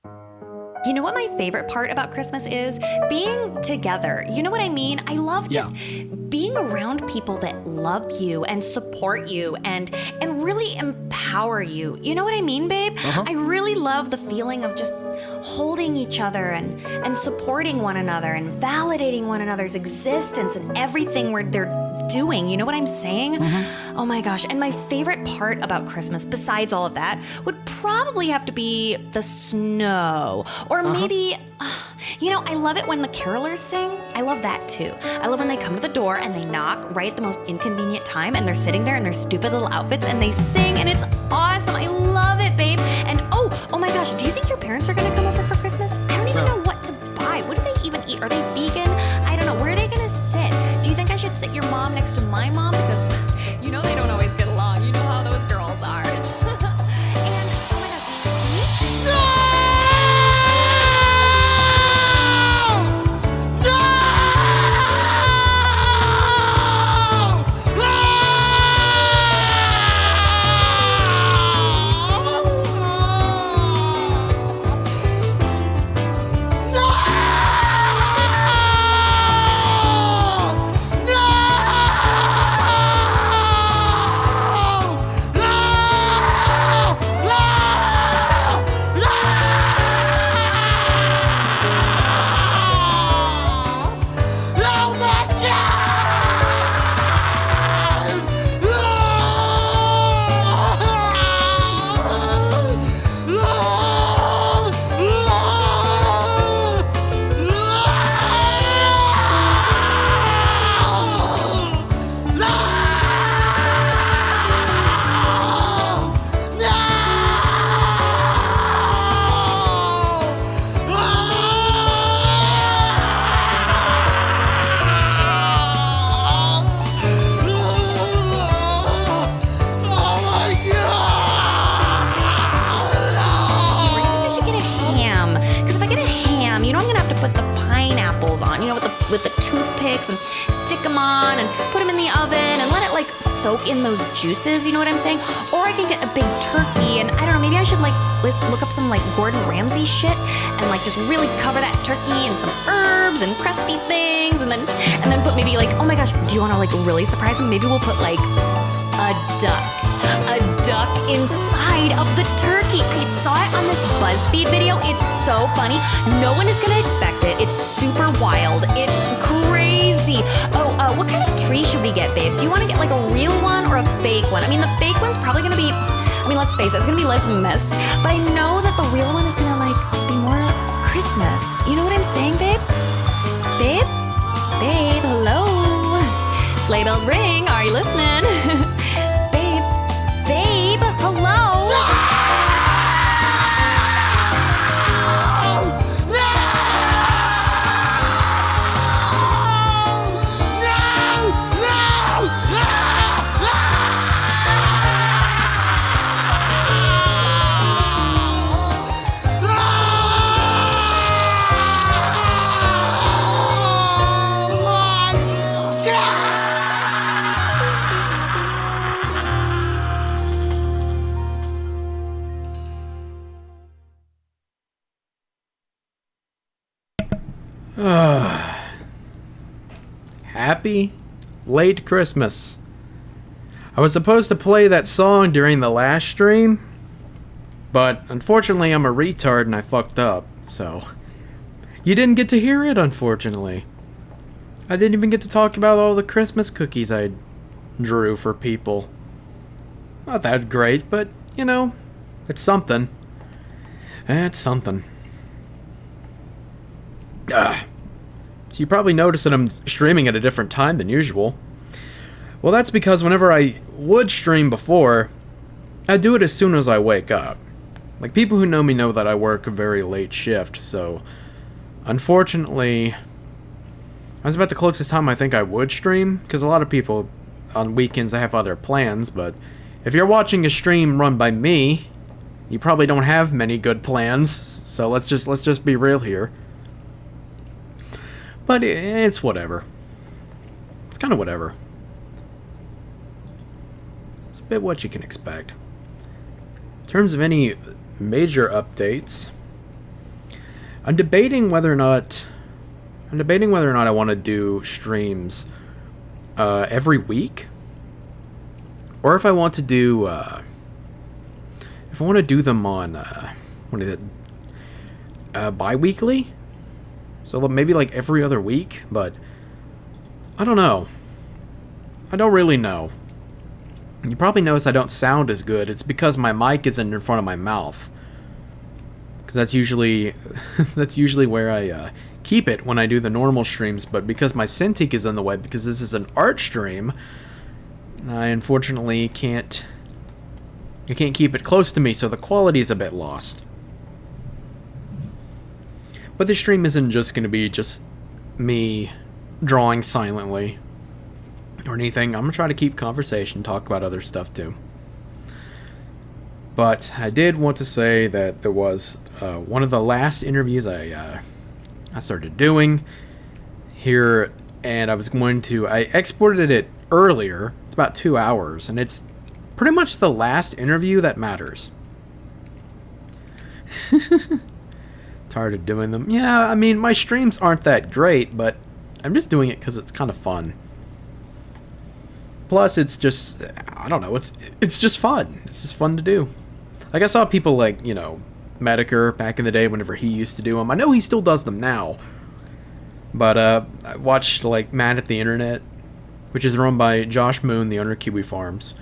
You know what my favorite part about Christmas is? Being together. You know what I mean? I love just being around people that love you and support you and really empower you. You know what I mean, babe? I really love the feeling of just holding each other and supporting one another and validating one another's existence and everything they're doing. You know what I'm saying? Oh my gosh. And my favorite part about Christmas, besides all of that, would probably have to be the snow. Or maybe, I love it when the carolers sing. I love that too. I love when they come to the door and they knock right at the most inconvenient time and they're sitting there in their stupid little outfits and they sing and it's awesome. I love it, babe. And oh my gosh, do you think your parents are gonna come over for Christmas? I don't even know what to buy. What do they even eat? Are they vegan? I don't know. Where are they gonna sit? Do you think I should sit your mom next to my mom? Because you know they don't always get along. You know how those girls are. And oh my gosh, with the toothpicks and stick them on and put them in the oven and let it soak in those juices, you know what I'm saying? Or I can get a big turkey and I don't know, maybe I should look up some Gordon Ramsay shit and just really cover that turkey in some herbs and crusty things and then put maybe oh my gosh, do you want to really surprise them? Maybe we'll put a duck inside of the turkey. I saw it on this BuzzFeed video. It's so funny. No one is gonna expect it. It's super wild. It's crazy. What kind of tree should we get, babe? Do you want to get a real one or a fake one? I mean, the fake one's probably gonna be, let's face it, it's gonna be less mess. But I know that the real one is gonna be more Christmas. You know what I'm saying, babe? Babe? Babe, hello? Sleigh bells ring. Are you listening? Babe, hello? Happy late Christmas. I was supposed to play that song during the last stream, but unfortunately I'm a retard and I fucked up, so you didn't get to hear it, unfortunately. I didn't even get to talk about all the Christmas cookies I drew for people. Not that great, but, it's something. It's something. So you probably noticed that I'm streaming at a different time than usual. Well, that's because whenever I would stream before, I'd do it as soon as I wake up. People who know me know that I work a very late shift, so unfortunately, that's about the closest time I think I would stream, because a lot of people on weekends they have other plans, but if you're watching a stream run by me, you probably don't have many good plans, so let's just be real here. But it's whatever. It's kind of whatever. It's a bit what you can expect. In terms of any major updates, I'm debating whether or not I want to do streams every week, or if I want to do them on what is it, bi-weekly, so maybe like every other week. But I don't know. I don't really know. You probably notice I don't sound as good. It's because my mic isn't in front of my mouth, because that's usually where I keep it when I do the normal streams. But because my Cintiq is in the way, because this is an art stream, I unfortunately can't keep it close to me, so the quality is a bit lost. But the stream isn't just going to be just me drawing silently or anything. I'm going to try to keep conversation, talk about other stuff too. But I did want to say that there was one of the last interviews I started doing here, and I exported it earlier. It's about 2 hours, and it's pretty much the last interview that matters. Tired of doing them. Yeah, I mean, my streams aren't that great, but I'm just doing it because it's kind of fun. Plus, it's just, I don't know, it's just fun. It's just fun to do. Like, I saw people like, you know, Medicare back in the day whenever he used to do them. I know he still does them now. But I watched, like, Mad at the Internet, which is run by Josh Moon, the owner of Kiwi Farms.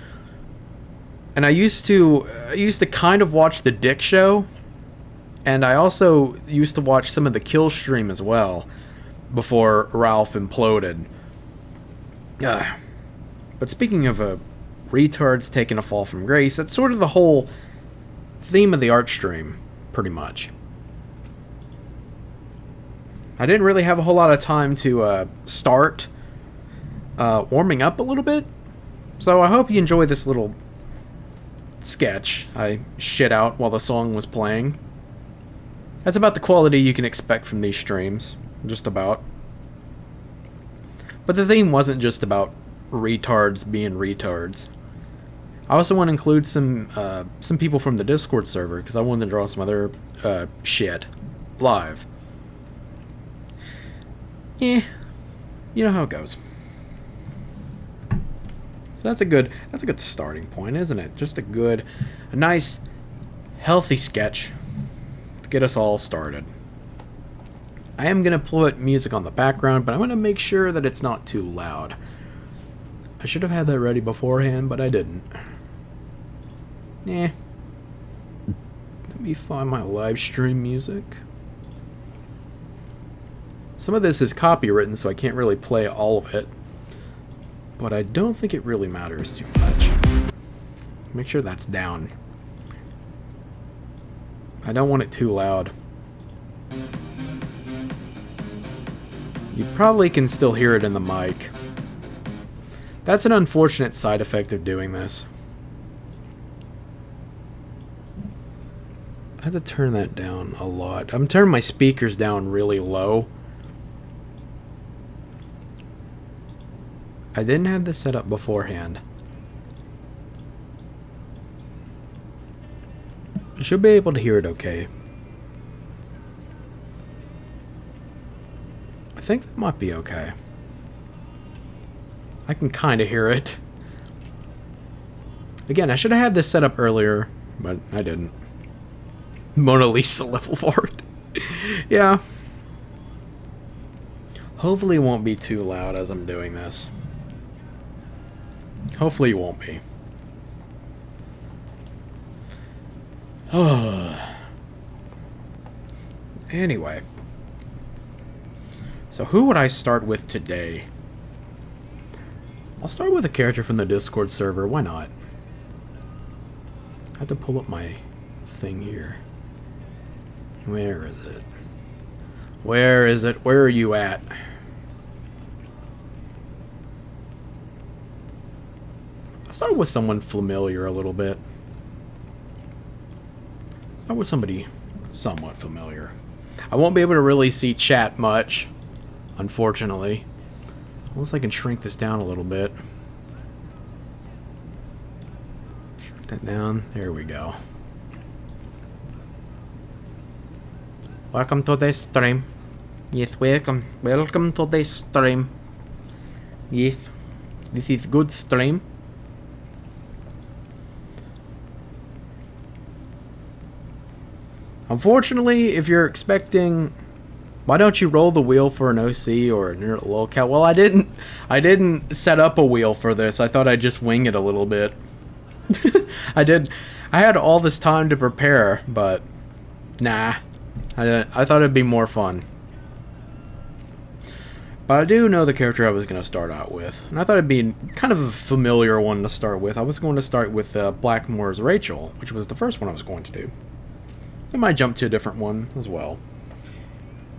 And I used to kind of watch the Dick Show. And I also used to watch some of the Kill stream as well, before Ralph imploded. But speaking of retards taking a fall from grace, that's sort of the whole theme of the art stream, pretty much. I didn't really have a whole lot of time to start warming up a little bit, so I hope you enjoy this little sketch I shit out while the song was playing. That's about the quality you can expect from these streams, just about. But the theme wasn't just about retards being retards. I also want to include some people from the Discord server, because I wanted to draw some other shit live. Yeah, you know how it goes. That's a good starting point, isn't it? Just a nice, healthy sketch to get us all started. I am gonna put music on the background, but I'm gonna make sure that it's not too loud. I should have had that ready beforehand, but I didn't. Let me find my live stream music. Some of this is copywritten, so I can't really play all of it. But I don't think it really matters too much. Make sure that's down. I don't want it too loud. You probably can still hear it in the mic. That's an unfortunate side effect of doing this. I have to turn that down a lot. I'm turning my speakers down really low. I didn't have this set up beforehand. I should be able to hear it okay. I think that might be okay. I can kind of hear it. Again, I should have had this set up earlier, but I didn't. Mona Lisa level for it. Yeah. Hopefully it won't be too loud as I'm doing this. Hopefully it won't be. Anyway. So who would I start with today? I'll start with a character from the Discord server. Why not? I have to pull up my thing here. Where is it? Where is it? Where are you at? I'll start with someone familiar a little bit. Start with somebody somewhat familiar. I won't be able to really see chat much, unfortunately. Unless I can shrink this down a little bit. Shrink that down. There we go. Welcome to the stream. Yes, welcome. Welcome to the stream. Yes. This is good stream. Unfortunately, if you're expecting... Why don't you roll the wheel for an OC or a locale? Well, I didn't set up a wheel for this. I thought I'd just wing it a little bit. I had all this time to prepare, but... Nah. I thought it'd be more fun. But I do know the character I was going to start out with. And I thought it'd be kind of a familiar one to start with. I was going to start with Blackmore's Rachel, which was the first one I was going to do. I might jump to a different one as well.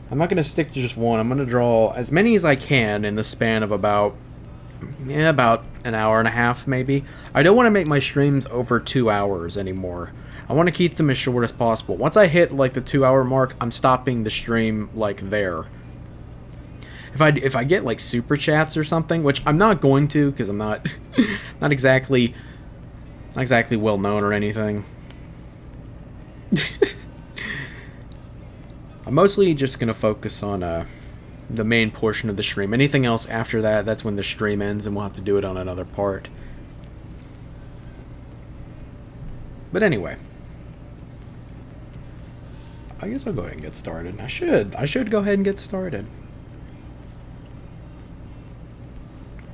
I'm not going to stick to just one. I'm going to draw as many as I can in the span of about an hour and a half, maybe. I don't want to make my streams over 2 hours anymore. I want to keep them as short as possible. Once I hit, like, the 2-hour mark, I'm stopping the stream, like, there. If I get, like, super chats or something, which I'm not going to, because I'm not not exactly well known or anything. I'm mostly just going to focus on the main portion of the stream. Anything else after that, that's when the stream ends, and we'll have to do it on another part. But anyway. I guess I'll go ahead and get started. I should go ahead and get started.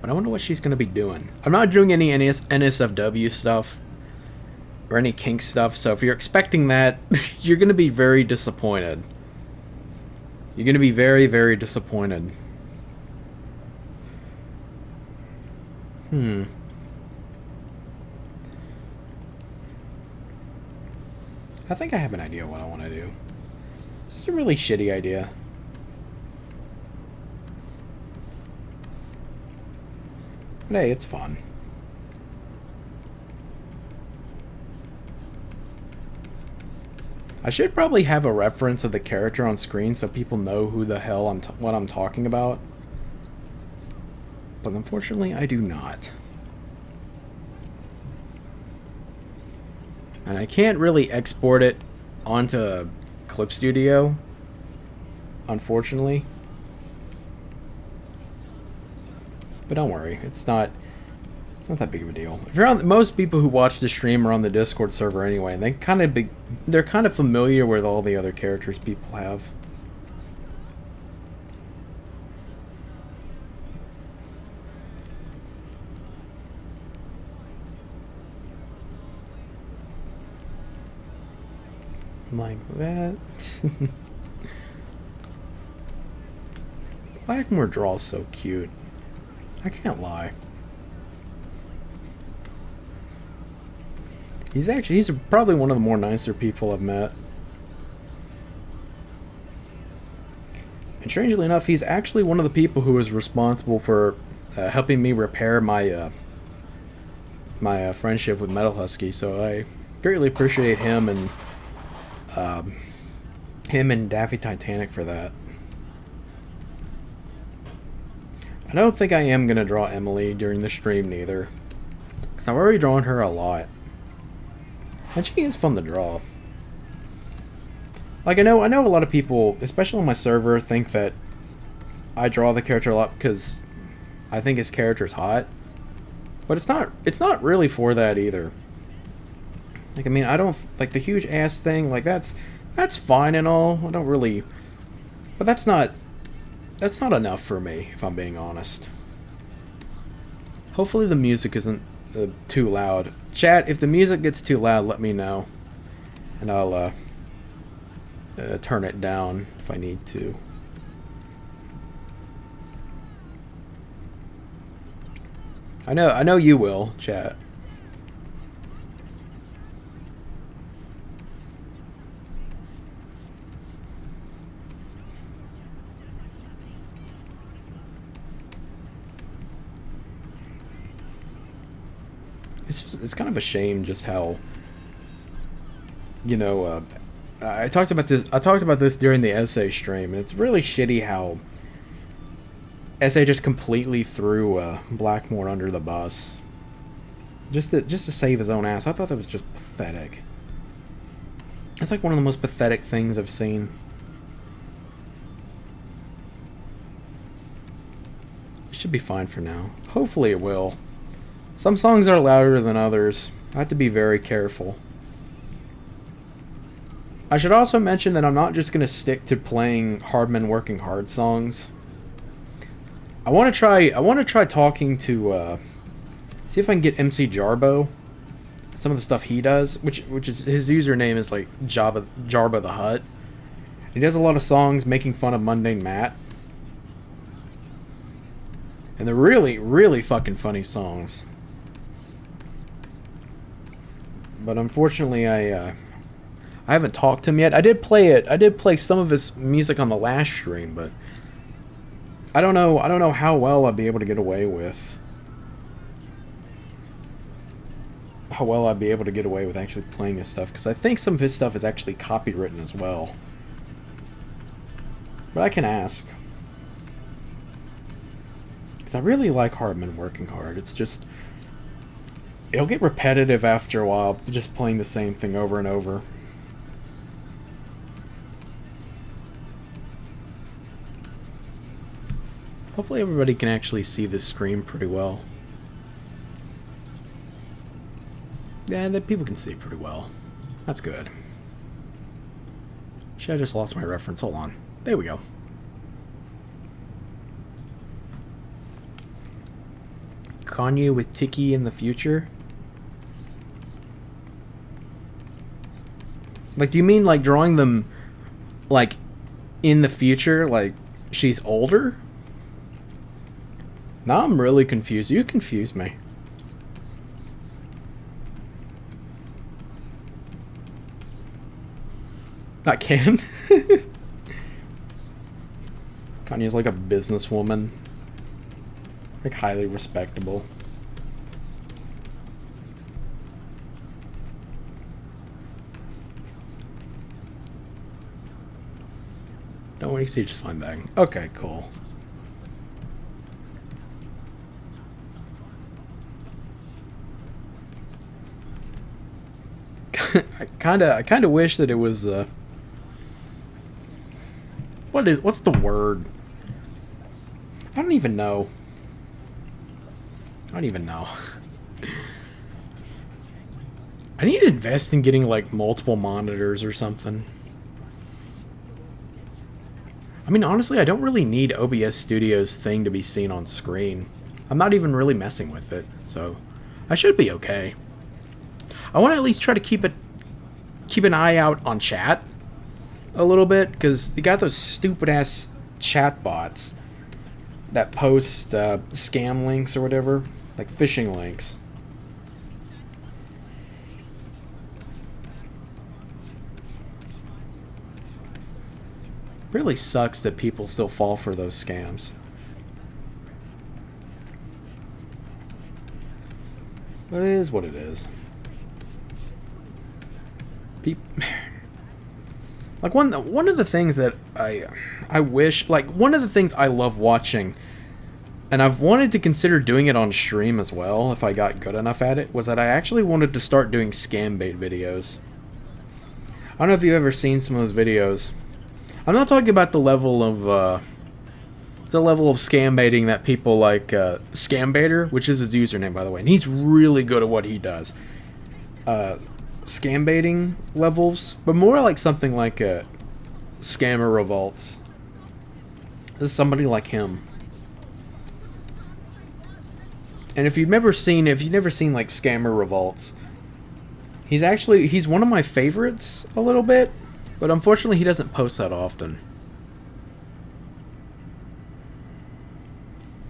But I wonder what she's going to be doing. I'm not doing any NSFW stuff. Or any kink stuff, so if you're expecting that, you're going to be very disappointed. You're going to be very, very disappointed. I think I have an idea what I want to do. It's just a really shitty idea. But hey, it's fun. I should probably have a reference of the character on screen so people know who the hell what I'm talking about. But unfortunately, I do not. And I can't really export it onto Clip Studio, unfortunately. But don't worry, it's not that big of a deal. If you're on, most people who watch the stream are on the Discord server anyway, and they're kind of familiar with all the other characters people have. Like that. Blackmore draws so cute. I can't lie. He's probably one of the more nicer people I've met. And strangely enough, he's actually one of the people who was responsible for helping me repair my my friendship with Metal Husky. So I greatly appreciate him and Daffy Titanic for that. I don't think I am gonna draw Emily during the stream neither, because I've already drawn her a lot. And she is fun to draw. Like, I know a lot of people, especially on my server, think that I draw the character a lot because I think his character's hot. But it's not really for that either. Like, I mean, I don't, like, the huge ass thing, like, that's fine and all. I don't really, but that's not enough for me, if I'm being honest. Hopefully the music isn't too loud. Chat, if the music gets too loud, let me know, and I'll turn it down if I need to. I know you will, chat. It's kind of a shame just how, you know, I talked about this during the essay stream, and it's really shitty how essay just completely threw Blackmore under the bus just to save his own ass. I thought that was just pathetic. It's like one of the most pathetic things I've seen. It should be fine for now. Hopefully it will. Some songs are louder than others. I have to be very careful. I should also mention that I'm not just going to stick to playing Hard Men Working Hard songs. I want to try talking to see if I can get MC Jarbo. Some of the stuff he does, which is his username is like Jarba the Hutt. He does a lot of songs making fun of Mundane Matt. And they're really, really fucking funny songs. But unfortunately, I haven't talked to him yet. I did play some of his music on the last stream, but I don't know how well I'll be able to get away with. How well I'll be able to get away with actually playing his stuff, because I think some of his stuff is actually copywritten as well. But I can ask. Because I really like Hard Men Working Hard. It's just... it'll get repetitive after a while, just playing the same thing over and over. Hopefully everybody can actually see this screen pretty well. Yeah, that people can see it pretty well. That's good. Shit, I just lost my reference. Hold on. There we go. Kanye with Tiki in the future? Like, do you mean, like, drawing them, like, in the future? Like, she's older? Now I'm really confused. You confused me. Not Kim. Kanye's like a businesswoman. Like, highly respectable. Don't want to see just fine bag. Okay, cool. I kinda wish that it was what's the word? I don't even know. I need to invest in getting like multiple monitors or something. I mean, honestly, I don't really need OBS Studio's thing to be seen on screen. I'm not even really messing with it, so I should be okay. I want to at least try to keep an eye out on chat a little bit, because you got those stupid ass chat bots that post scam links or whatever, like phishing links. Really sucks that people still fall for those scams. But it is what it is. Like one of the things that I wish, like one of the things I love watching, and I've wanted to consider doing it on stream as well if I got good enough at it, was that I actually wanted to start doing scam bait videos. I don't know if you've ever seen some of those videos. I'm not talking about the level of scam baiting that people like Scambaiter, which is his username by the way, and he's really good at what he does. Scam baiting levels, but more like something like a Scammer Revolts. This is somebody like him. And if you've never seen like Scammer Revolts, he's one of my favorites a little bit, but unfortunately he doesn't post that often.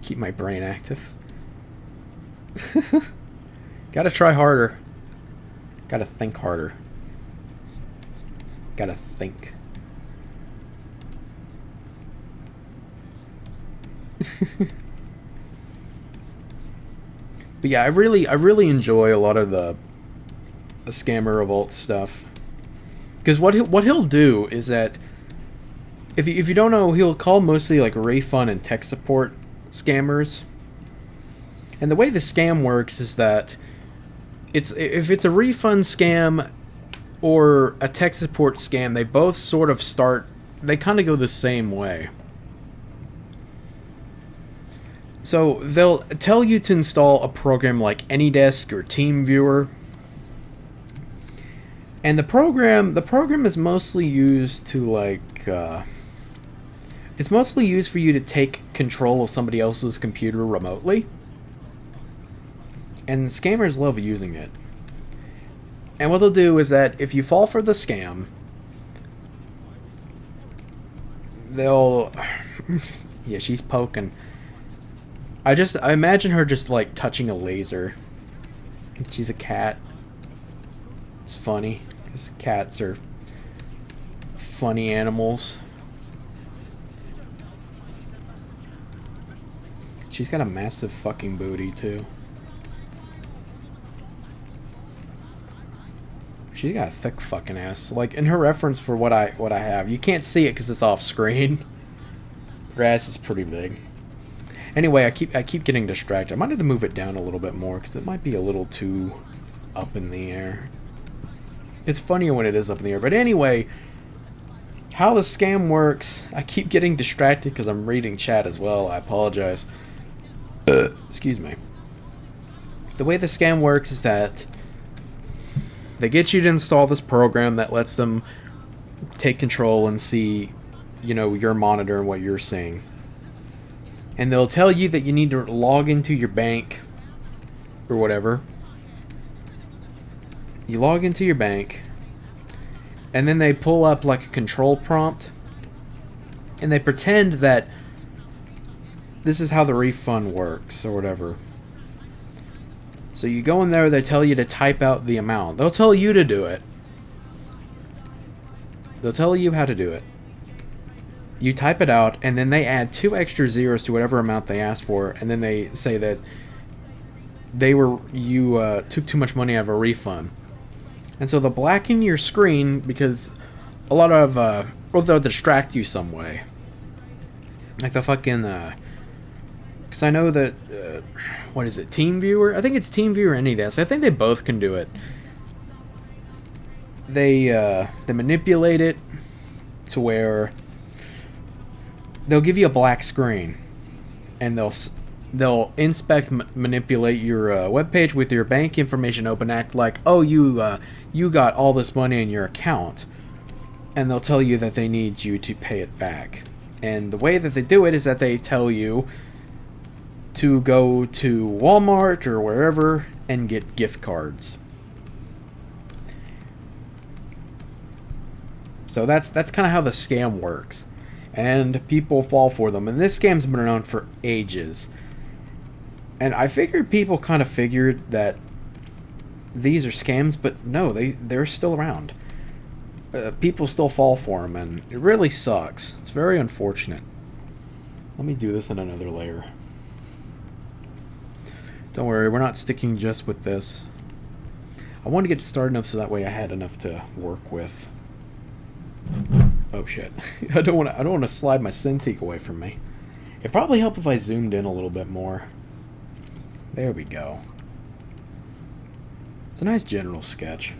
Keep my brain active. Gotta try harder. Gotta think harder. Gotta think. But yeah, I really enjoy a lot of the Scammer Revolt stuff. Because what he'll do is that if you don't know, he'll call mostly like refund and tech support scammers. And the way the scam works is that if it's a refund scam or a tech support scam, they both sort of they kind of go the same way. So they'll tell you to install a program like AnyDesk or TeamViewer. And the program is mostly used to like it's mostly used for you to take control of somebody else's computer remotely. And scammers love using it. And what they'll do is that if you fall for the scam, they'll yeah, she's poking. I imagine her just like touching a laser. She's a cat. It's funny because cats are funny animals. She's got a massive fucking booty too. She's got a thick fucking ass. Like in her reference for what I have, you can't see it because it's off screen. Her ass is pretty big. Anyway, I keep getting distracted. I might have to move it down a little bit more because it might be a little too up in the air. It's funnier when it is up in the air. But anyway, how the scam works, I keep getting distracted because I'm reading chat as well. I apologize. Excuse me. The way the scam works is that they get you to install this program that lets them take control and see, you know, your monitor and what you're seeing. And they'll tell you that you need to log into your bank or whatever. You log into your bank, and then they pull up like a control prompt, and they pretend that this is how the refund works or whatever. So you go in there, they tell you to type out the amount. They'll tell you to do it. They'll tell you how to do it. You type it out, and then they add 2 extra zeros to whatever amount they asked for, and then they say that you took too much money out of a refund. And so they'll blacken your screen because a lot of, or they'll distract you some way. Like the fucking, because I know that, what is it, TeamViewer? I think it's TeamViewer and AnyDesk. I think they both can do it. They manipulate it to where they'll give you a black screen, and they'll inspect, manipulate your web page with your bank information open, act like, oh, you got all this money in your account, and they'll tell you that they need you to pay it back. And the way that they do it is that they tell you to go to Walmart or wherever and get gift cards. So that's kind of how the scam works. And people fall for them. And this scam's been around for ages. And I figured people kind of figured that these are scams, but no, they're still around. People still fall for them, and it really sucks. It's very unfortunate. Let me do this in another layer. Don't worry, we're not sticking just with this. I want to get started enough so that way I had enough to work with. Oh shit. I don't want to slide my Cintiq away from me. It'd probably help if I zoomed in a little bit more. There we go. It's a nice general sketch.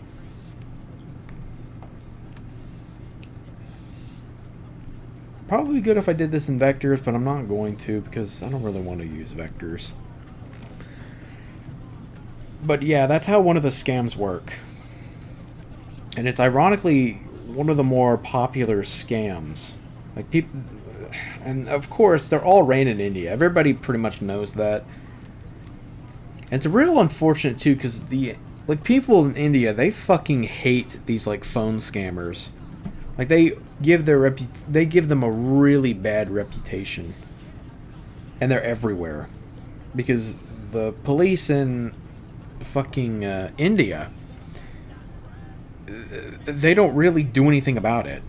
Probably good if I did this in vectors, but I'm not going to because I don't really want to use vectors. But yeah, that's how one of the scams work. And it's ironically one of the more popular scams. Like people, and of course they're all ran in India. Everybody pretty much knows that. And it's real unfortunate too, because people in India, they fucking hate these like phone scammers. Like they give them a really bad reputation, and they're everywhere, because the police in fucking India, they don't really do anything about it,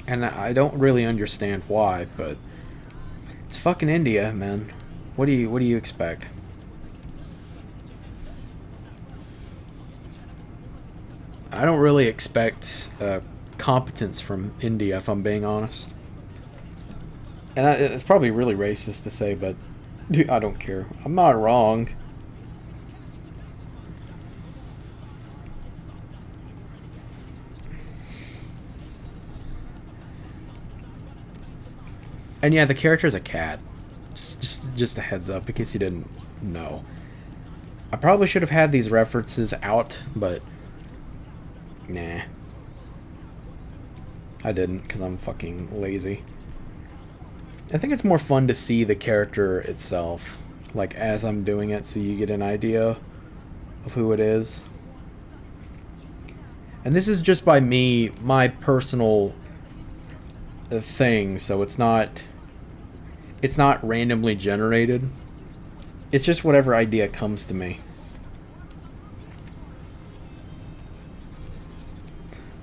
and I don't really understand why, but it's fucking India, man. What do you expect? I don't really expect competence from India, if I'm being honest. And it's probably really racist to say, but I don't care. I'm not wrong. And yeah, the character is a cat. Just a heads up in case you didn't know. I probably should have had these references out, but nah. I didn't because I'm fucking lazy. I think it's more fun to see the character itself, like as I'm doing it, so you get an idea of who it is. And this is just by me, my personal thing, so it's not randomly generated. It's just whatever idea comes to me.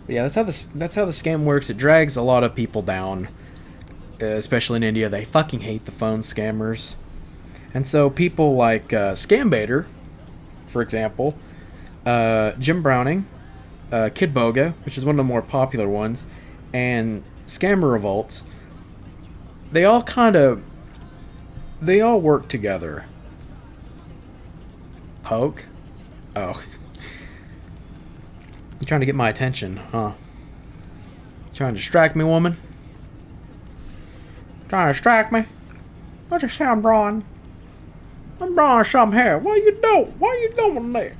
But yeah, that's how the scam works. It drags a lot of people down, especially in India. They fucking hate the phone scammers, and so people like Scambaiter, for example, Jim Browning, Kid Boga, which is one of the more popular ones, and Scammer Revolts. They all work together. Poke? Oh. You trying to get my attention, huh? Trying to distract me, woman? Trying to distract me? What you say I'm drawing? I'm drawing something here. What you doing? What you doing this?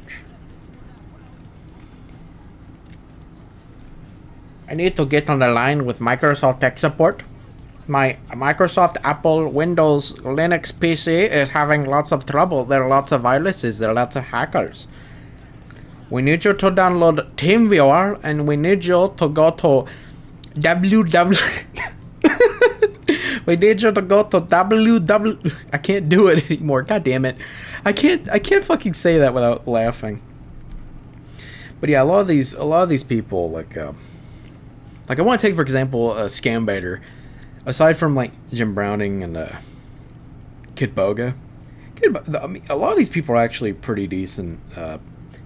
I need to get on the line with Microsoft tech support. My Microsoft, Apple, Windows, Linux PC is having lots of trouble. There are lots of viruses. There are lots of hackers. We need you to download TeamViewer, and we need you to go to We need you to go to www. I can't do it anymore. God damn it! I can't fucking say that without laughing. But yeah, a lot of these people like I want to take for example Scambaiter. Aside from like Jim Browning and Kid Boga, I mean, a lot of these people are actually pretty decent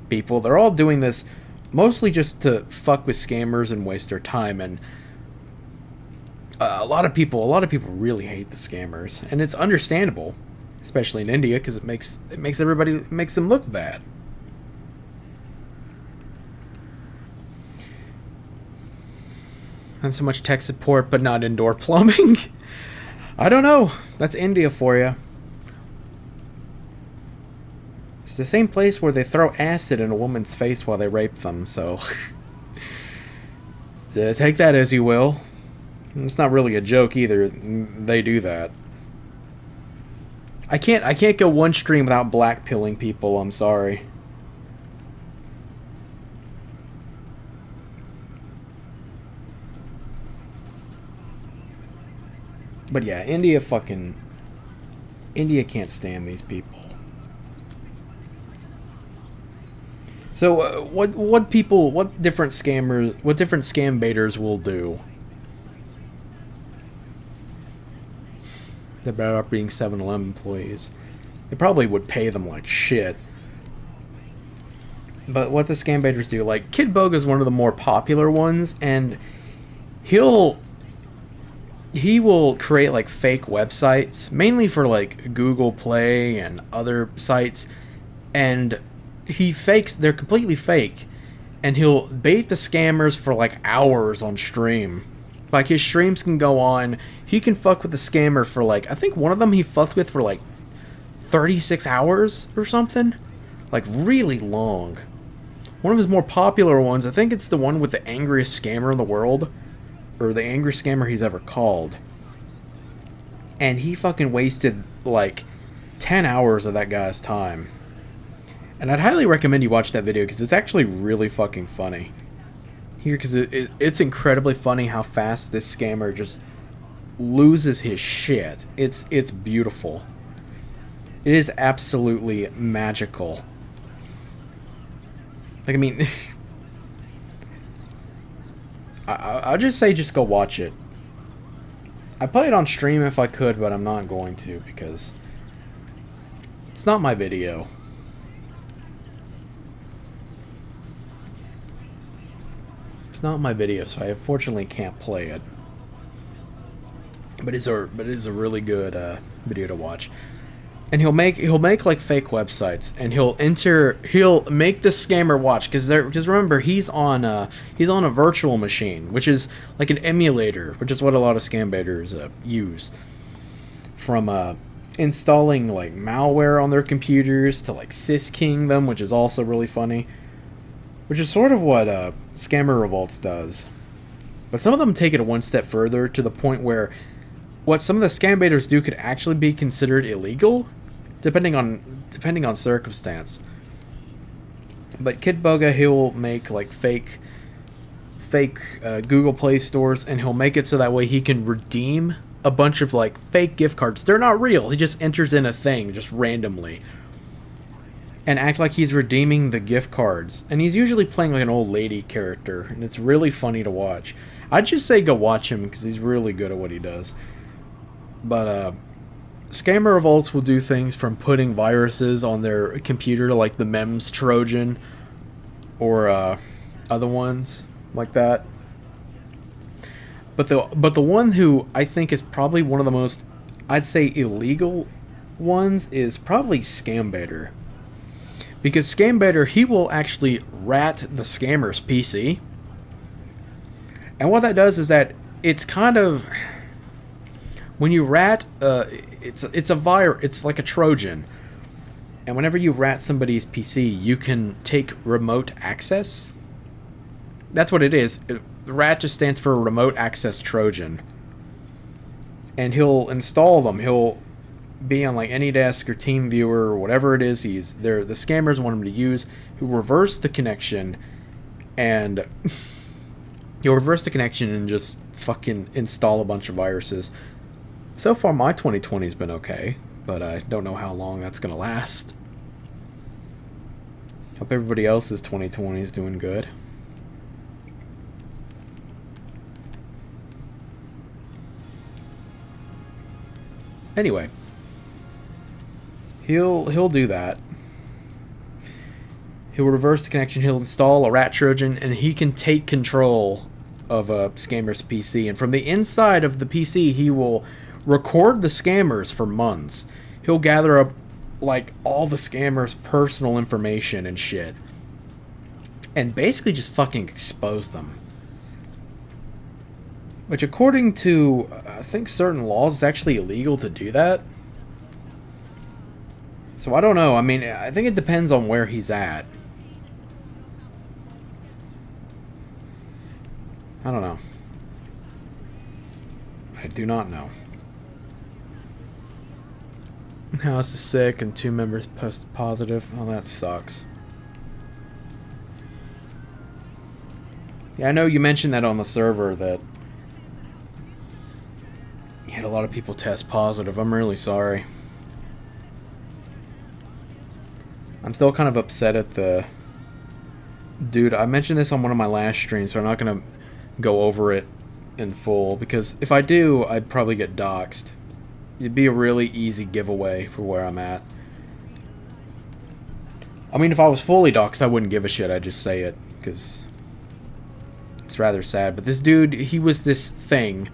people. They're all doing this mostly just to fuck with scammers and waste their time. And a lot of people really hate the scammers, and it's understandable, especially in India, because it makes them look bad. Not so much tech support, but not indoor plumbing. I don't know. That's India for you. It's the same place where they throw acid in a woman's face while they rape them, so take that as you will. It's not really a joke either. They do that. I can't go one stream without blackpilling people. I'm sorry. But yeah, India can't stand these people. So what different scam baiters will do? They're better off being 7-Eleven employees. They probably would pay them like shit. But what the scam baiters do, like Kid Boga is one of the more popular ones, and he will create like fake websites, mainly for like Google Play and other sites, and they're completely fake, and he'll bait the scammers for like hours on stream. Like his streams can go on, he can fuck with the scammer for like, I think one of them he fucked with for like 36 hours or something, like really long. One of his more popular ones, I think it's the one with the angriest scammer in the world, or the angriest scammer he's ever called. And he fucking wasted like 10 hours of that guy's time. And I'd highly recommend you watch that video because it's actually really fucking funny. Because it's incredibly funny how fast this scammer just loses his shit. It's beautiful. It is absolutely magical. Like, I mean, I'll just say just go watch it. I'd play it on stream if I could, but I'm not going to because it's not my video. It's not my video, so I unfortunately can't play it. But it's a really good video to watch. And he'll make like fake websites, and he'll make the scammer watch because remember he's on a virtual machine, which is like an emulator, which is what a lot of scam baiters use from installing like malware on their computers to like sysking them, which is also really funny. Which is sort of what Scammer Revolts does. But some of them take it one step further to the point where what some of the scam baiters do could actually be considered illegal, depending on circumstance. But Kid Bugga, he'll make like fake Google Play stores, and he'll make it so that way he can redeem a bunch of like fake gift cards. They're not real. He just enters in a thing just randomly and act like he's redeeming the gift cards. And he's usually playing like an old lady character, and it's really funny to watch. I'd just say go watch him because he's really good at what he does. But Scammer Revolts will do things from putting viruses on their computer like the MEMS Trojan or other ones like that. But the one who I think is probably one of the most, I'd say, illegal ones is probably Scambaiter. Because Scambaiter, he will actually rat the scammer's PC. And what that does is that it's kind of, when you rat, it's a virus, it's like a Trojan. And whenever you rat somebody's PC, you can take remote access. That's what it is. RAT just stands for Remote Access Trojan. And he'll install them. He'll be on like AnyDesk or TeamViewer or whatever it is the scammers want him to use. He'll reverse the connection and just fucking install a bunch of viruses. So far my 2020's been okay, but I don't know how long that's gonna last. Hope everybody else's 2020 is doing good. Anyway, he'll do that. He'll reverse the connection. He'll install a rat Trojan, and he can take control of a scammer's PC. And from the inside of the PC, he will record the scammers for months. He'll gather up like all the scammers' personal information and shit, and basically just fucking expose them. Which, according to, I think, certain laws, it's actually illegal to do that. So I don't know. I mean, I think it depends on where he's at. I don't know. I do not know. House is sick and 2 members posted positive. Oh, that sucks. Yeah, I know you mentioned that on the server that you had a lot of people test positive. I'm really sorry. I'm still kind of upset at the... Dude, I mentioned this on one of my last streams, so I'm not going to go over it in full, because if I do, I'd probably get doxxed. It'd be a really easy giveaway for where I'm at. I mean, if I was fully doxxed, I wouldn't give a shit. I'd just say it, because it's rather sad. But this dude, he was this thing,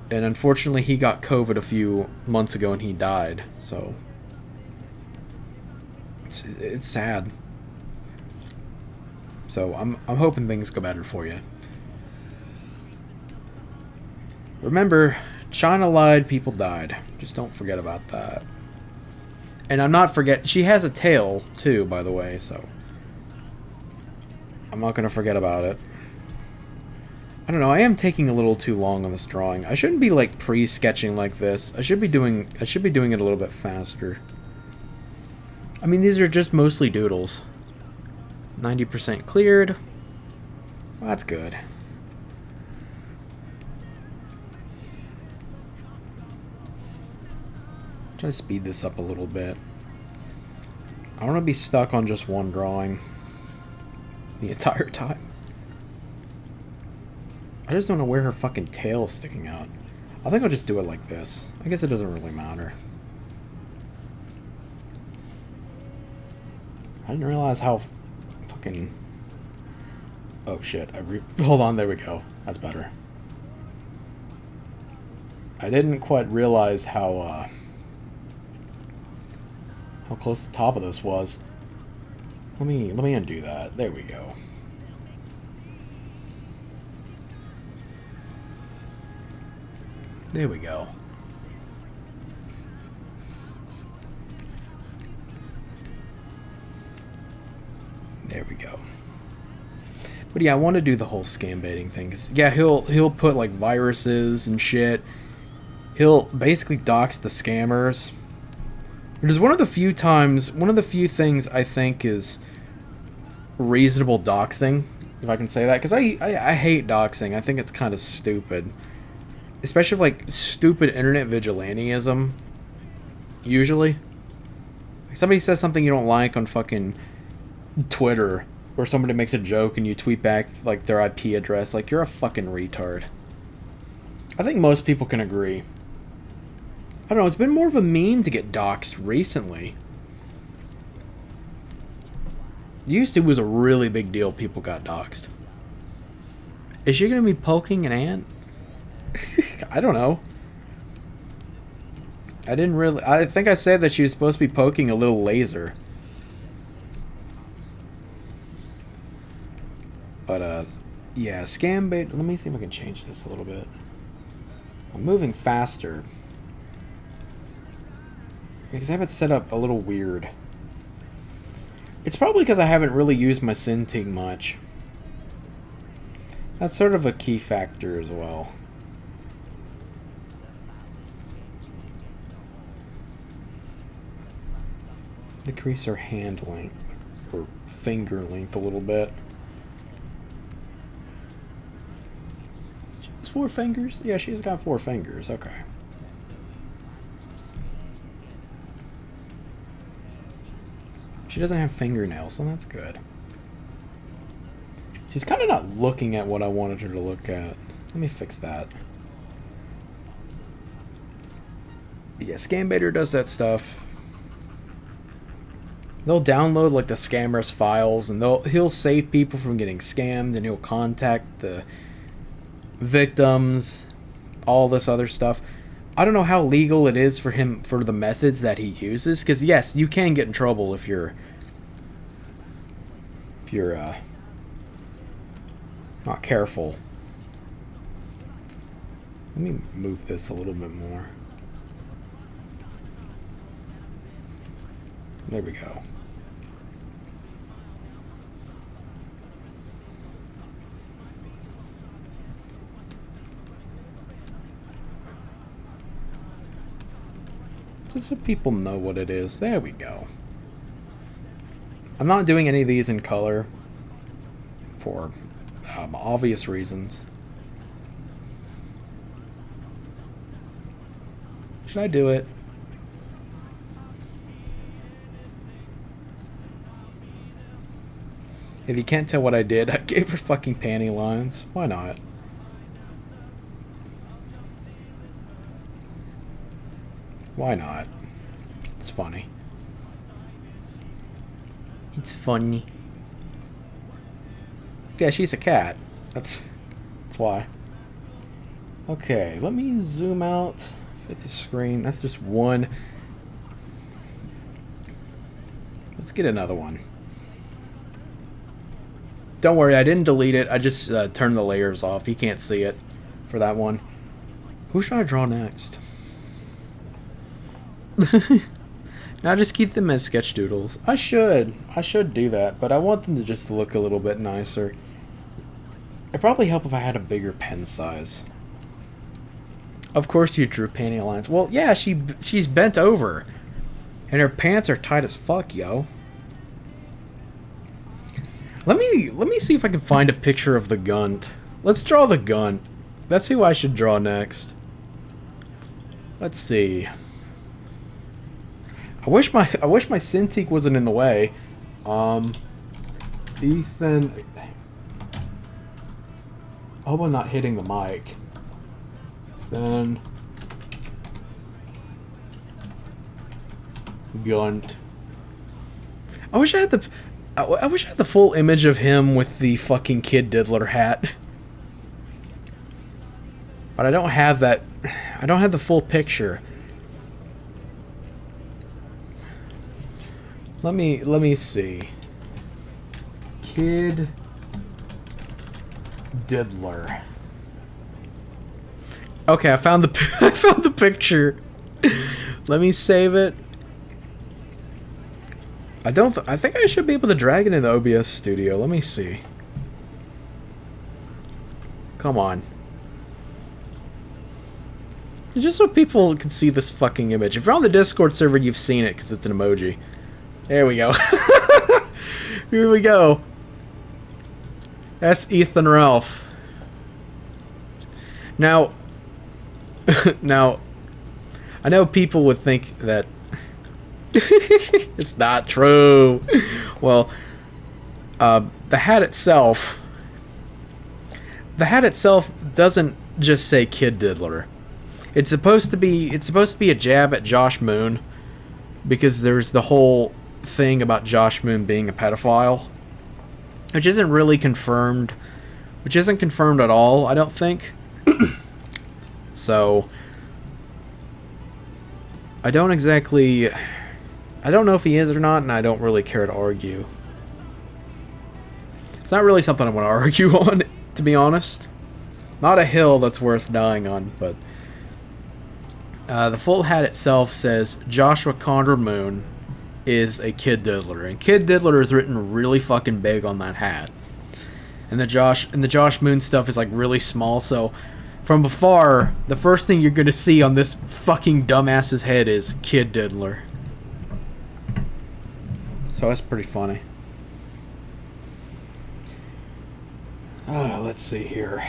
and unfortunately he got COVID a few months ago and he died, so it's sad. So I'm hoping things go better for you. Remember, China lied, people died. Just don't forget about that. And I'm not forget. She has a tail too, by the way, so I'm not gonna forget about it. I don't know. I am taking a little too long on this drawing. I shouldn't be like pre-sketching like this. I should be doing it a little bit faster. I mean, these are just mostly doodles. 90% cleared. Well, that's good. Try to speed this up a little bit. I don't want to be stuck on just one drawing the entire time. I just don't know where her fucking tail is sticking out. I think I'll just do it like this. I guess it doesn't really matter. I didn't realize how fucking... Oh shit, hold on, there we go. That's better. I didn't quite realize how close the top of this was. Let me undo that. There we go. There we go. But yeah, I want to do the whole scam baiting thing. 'Cause, yeah, he'll put like viruses and shit. He'll basically dox the scammers. It is one of the few things I think is reasonable doxing, if I can say that. Because I hate doxing. I think it's kind of stupid. Especially like stupid internet vigilantism. Usually. Like somebody says something you don't like on fucking Twitter, or somebody makes a joke and you tweet back like their IP address, like you're a fucking retard. I think most people can agree. I don't know, it's been more of a meme to get doxxed recently. Used to was a really big deal, people got doxxed. Is she gonna be poking an ant? I don't know. I think I said that she was supposed to be poking a little laser. But, yeah, scam bait. Let me see if I can change this a little bit. I'm moving faster. Because I have it set up a little weird. It's probably because I haven't really used my Cintiq much. That's sort of a key factor as well. Decrease her hand length, or finger length a little bit. She has 4 fingers? Yeah, she's got 4 fingers, okay. She doesn't have fingernails, so that's good. She's kind of not looking at what I wanted her to look at. Let me fix that. But yeah, Scambaiter does that stuff. They'll download like the scammers files, and he'll save people from getting scammed, and he'll contact the victims, all this other stuff. I don't know how legal it is for him for the methods that he uses, because yes, you can get in trouble if you're not careful. Let me move this a little bit more. There we go. Just so people know what it is. There we go. I'm not doing any of these in color for obvious reasons. Should I do it? If you can't tell what I did, I gave her fucking panty lines. Why not? Why not? It's funny. It's funny. Yeah, she's a cat. That's why. Okay, let me zoom out. Fit the screen. That's just one. Let's get another one. Don't worry, I didn't delete it. I just turned the layers off. You can't see it for that one. Who should I draw next? Now just keep them as sketch doodles. I should do that, but I want them to just look a little bit nicer. It'd probably help if I had a bigger pen size. Of course you drew panty lines. Well, yeah, she's bent over. And her pants are tight as fuck, yo. Let me see if I can find a picture of the Gunt. Let's draw the Gunt. That's who I should draw next. Let's see. I wish my Cintiq wasn't in the way. Ethan. I hope I'm not hitting the mic. Then Gunt. I wish I had the full image of him with the fucking Kid Diddler hat. But I don't have that. I don't have the full picture. Let me see. Kid Diddler. Okay, I found the picture. Let me save it. I think I should be able to drag it in the OBS studio. Let me see. Come on. Just so people can see this fucking image. If you're on the Discord server, you've seen it because it's an emoji. There we go. Here we go. That's Ethan Ralph. Now, now, I know people would think that it's not true. Well, the hat itself doesn't just say Kid Diddler. It's supposed to be a jab at Josh Moon, because there's the whole thing about Josh Moon being a pedophile, which isn't really confirmed, which isn't confirmed at all, I don't think. So I don't know if he is or not, and I don't really care to argue. It's not really something I want to argue on, to be honest. Not a hill that's worth dying on, but the full hat itself says Joshua Condor Moon is a Kid Diddler, and Kid Diddler is written really fucking big on that hat. And the Josh Moon stuff is like really small, so from afar, the first thing you're gonna see on this fucking dumbass's head is Kid Diddler. So that's pretty funny. Let's see here.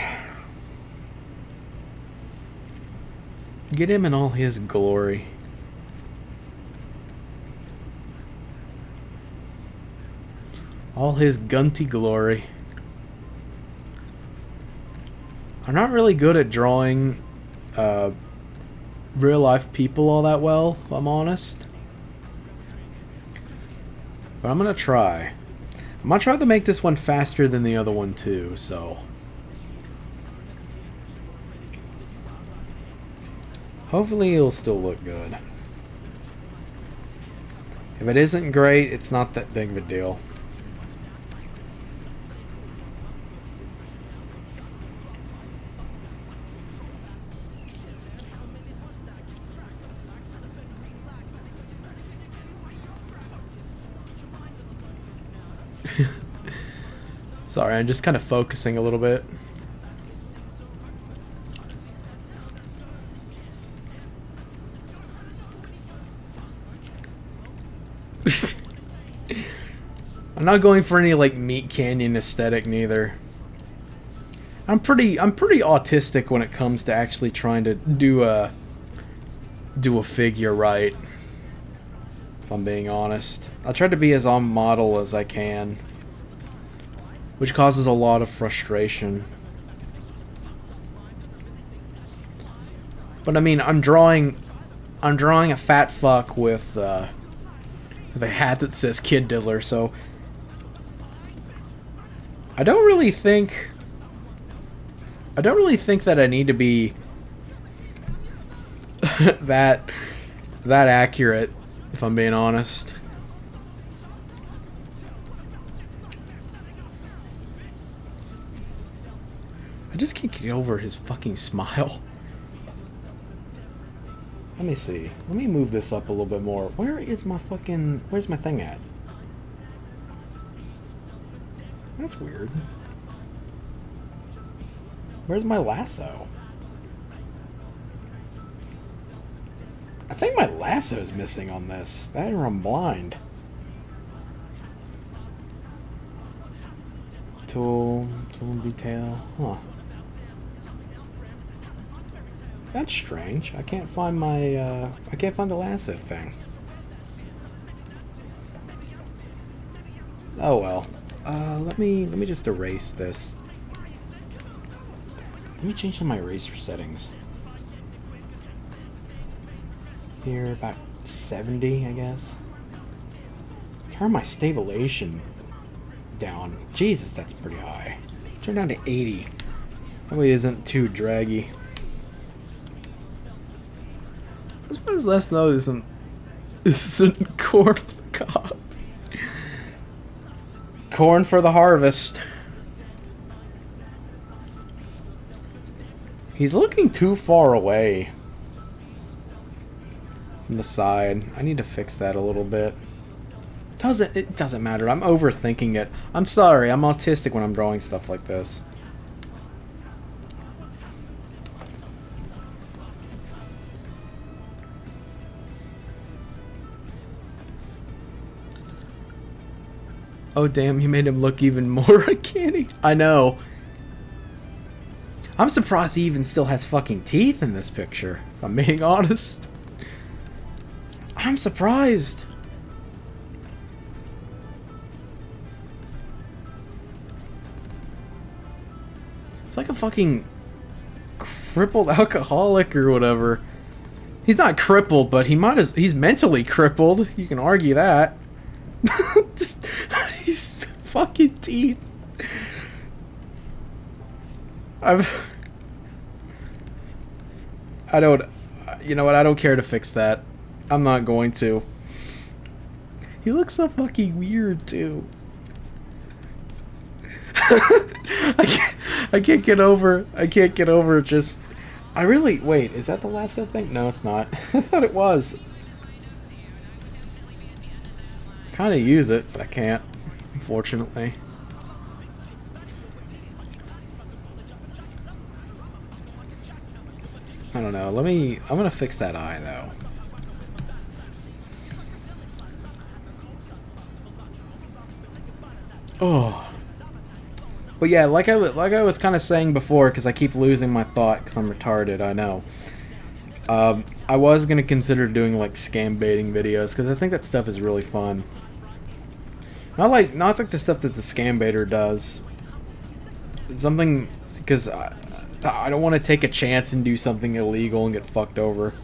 Get him in all his glory. All his gunty glory. I'm not really good at drawing real life people all that well, if I'm honest. But I'm gonna try. I'm gonna try to make this one faster than the other one too, so. Hopefully it'll still look good. If it isn't great, it's not that big of a deal. Sorry, I'm just kind of focusing a little bit. I'm not going for any like Meat Canyon aesthetic neither. I'm pretty autistic when it comes to actually trying to do a figure right. If I'm being honest, I try to be as on model as I can, which causes a lot of frustration. But I mean, I'm drawing a fat fuck with a hat that says Kid Diddler, so I don't really think that I need to be that accurate, if I'm being honest. I just can't get over his fucking smile. Let me see. Let me move this up a little bit more. Where's my thing at? That's weird. Where's my lasso? I think my lasso is missing on this. That or I'm blind. Tool detail. Huh. That's strange. I can't find my I can't find the lasso thing. Oh well. Let me just erase this. Let me change some of my eraser settings. Here, about 70, I guess. Turn my stabilization down. Jesus, that's pretty high. Turn down to 80. That way it isn't too draggy. I suppose let's know this isn't corn on the cob. Corn for the harvest. He's looking too far away from the side. I need to fix that a little bit. It doesn't matter. I'm overthinking it. I'm sorry. I'm autistic when I'm drawing stuff like this. Oh damn, you made him look even more uncanny. I know. I'm surprised he even still has fucking teeth in this picture, if I'm being honest. I'm surprised. It's like a fucking crippled alcoholic or whatever. He's not crippled, but he's mentally crippled. You can argue that. Just, he's fucking teeth. I don't, you know what, I don't care to fix that. I'm not going to. He looks so fucking weird, too. I can't get over just, wait, is that the last thing? No, it's not. I thought it was. Kinda use it, but I can't, unfortunately. I don't know. I'm gonna fix that eye though. Oh. But yeah, like I was kind of saying before, because I keep losing my thought because I'm retarded. I know. I was gonna consider doing like scam baiting videos because I think that stuff is really fun. Not like the stuff that the scam baiter does. Something because I don't want to take a chance and do something illegal and get fucked over.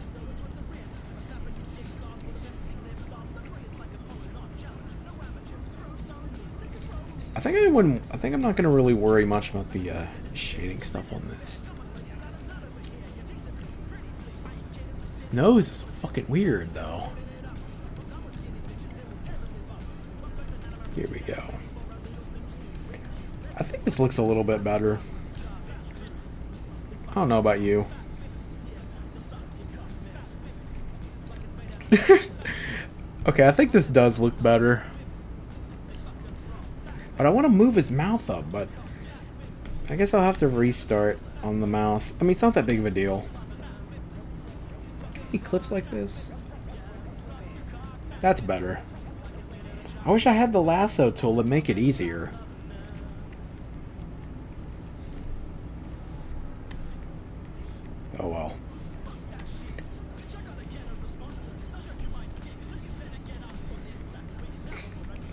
I think I'm not gonna really worry much about the shading stuff on this. His nose is fucking weird though. Here we go. I think this looks a little bit better. I don't know about you. Okay, I think this does look better. But I want to move his mouth up, but I guess I'll have to restart on the mouth. I mean, it's not that big of a deal. He clips like this. That's better. I wish I had the lasso tool to make it easier. Oh well.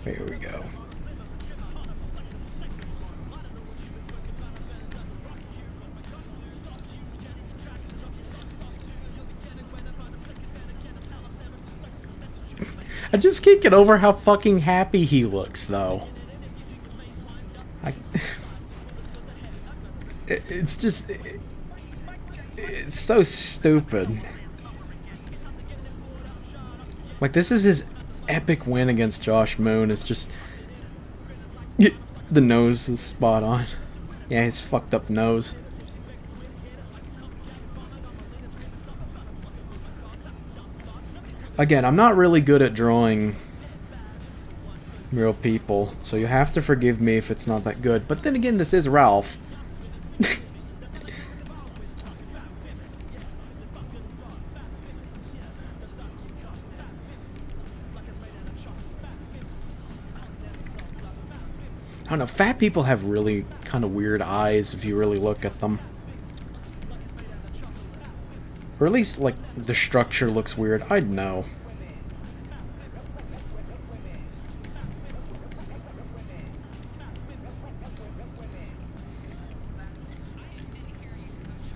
Here we go. I just can't get over how fucking happy he looks, though. It's just... It's so stupid. Like, this is his epic win against Josh Moon. It's just... The nose is spot on. Yeah, his fucked up nose. Again, I'm not really good at drawing real people, so you have to forgive me if it's not that good. But then again, this is Ralph. I don't know, fat people have really kind of weird eyes if you really look at them. Or at least, like, the structure looks weird. I'd know.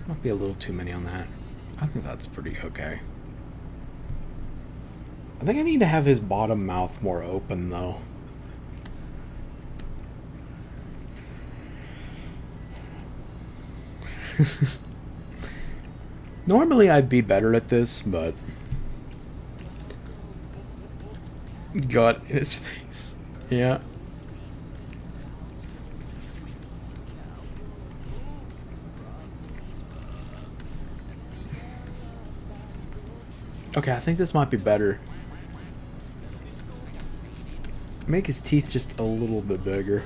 Might be a little too many on that. I think that's pretty okay. I think I need to have his bottom mouth more open, though. Normally I'd be better at this, but... Gut in his face. Yeah. Okay, I think this might be better. Make his teeth just a little bit bigger.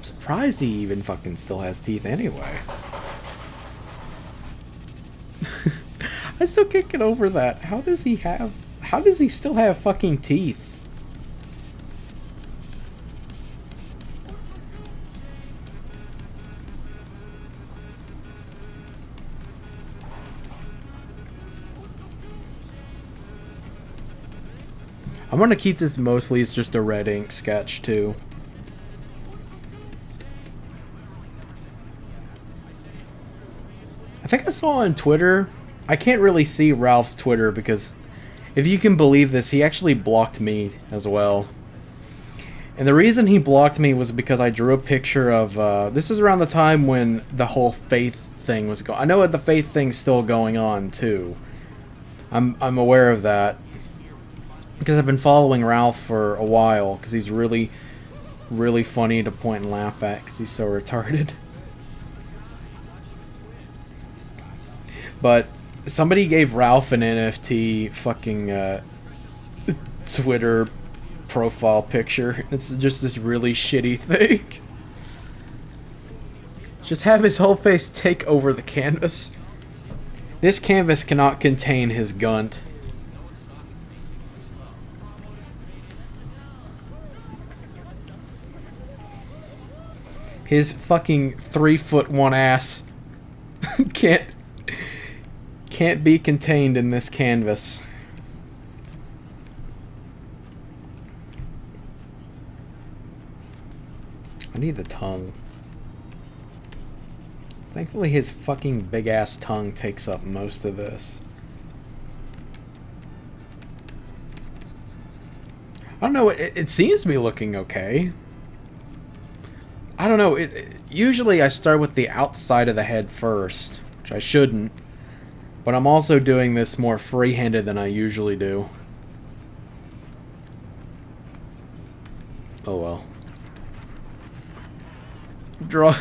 Surprised he even fucking still has teeth anyway. I still can't get over that. How does he still have fucking teeth? I'm gonna keep this mostly as just a red ink sketch too. I think I saw on Twitter, I can't really see Ralph's Twitter because if you can believe this, he actually blocked me as well. And the reason he blocked me was because I drew a picture of, this is around the time when the whole faith thing was going. I know that the faith thing's still going on too. I'm aware of that. Because I've been following Ralph for a while, because he's really, really funny to point and laugh at, because he's so retarded. But somebody gave Ralph an NFT fucking Twitter profile picture. It's just this really shitty thing. Just have his whole face take over the canvas. This canvas cannot contain his gunt. His fucking 3'1" ass can't be contained in this canvas. I need the tongue. Thankfully his fucking big ass tongue takes up most of this. I don't know, it seems to be looking okay. I don't know, usually I start with the outside of the head first, which I shouldn't, but I'm also doing this more free-handed than I usually do. Oh well. Draw.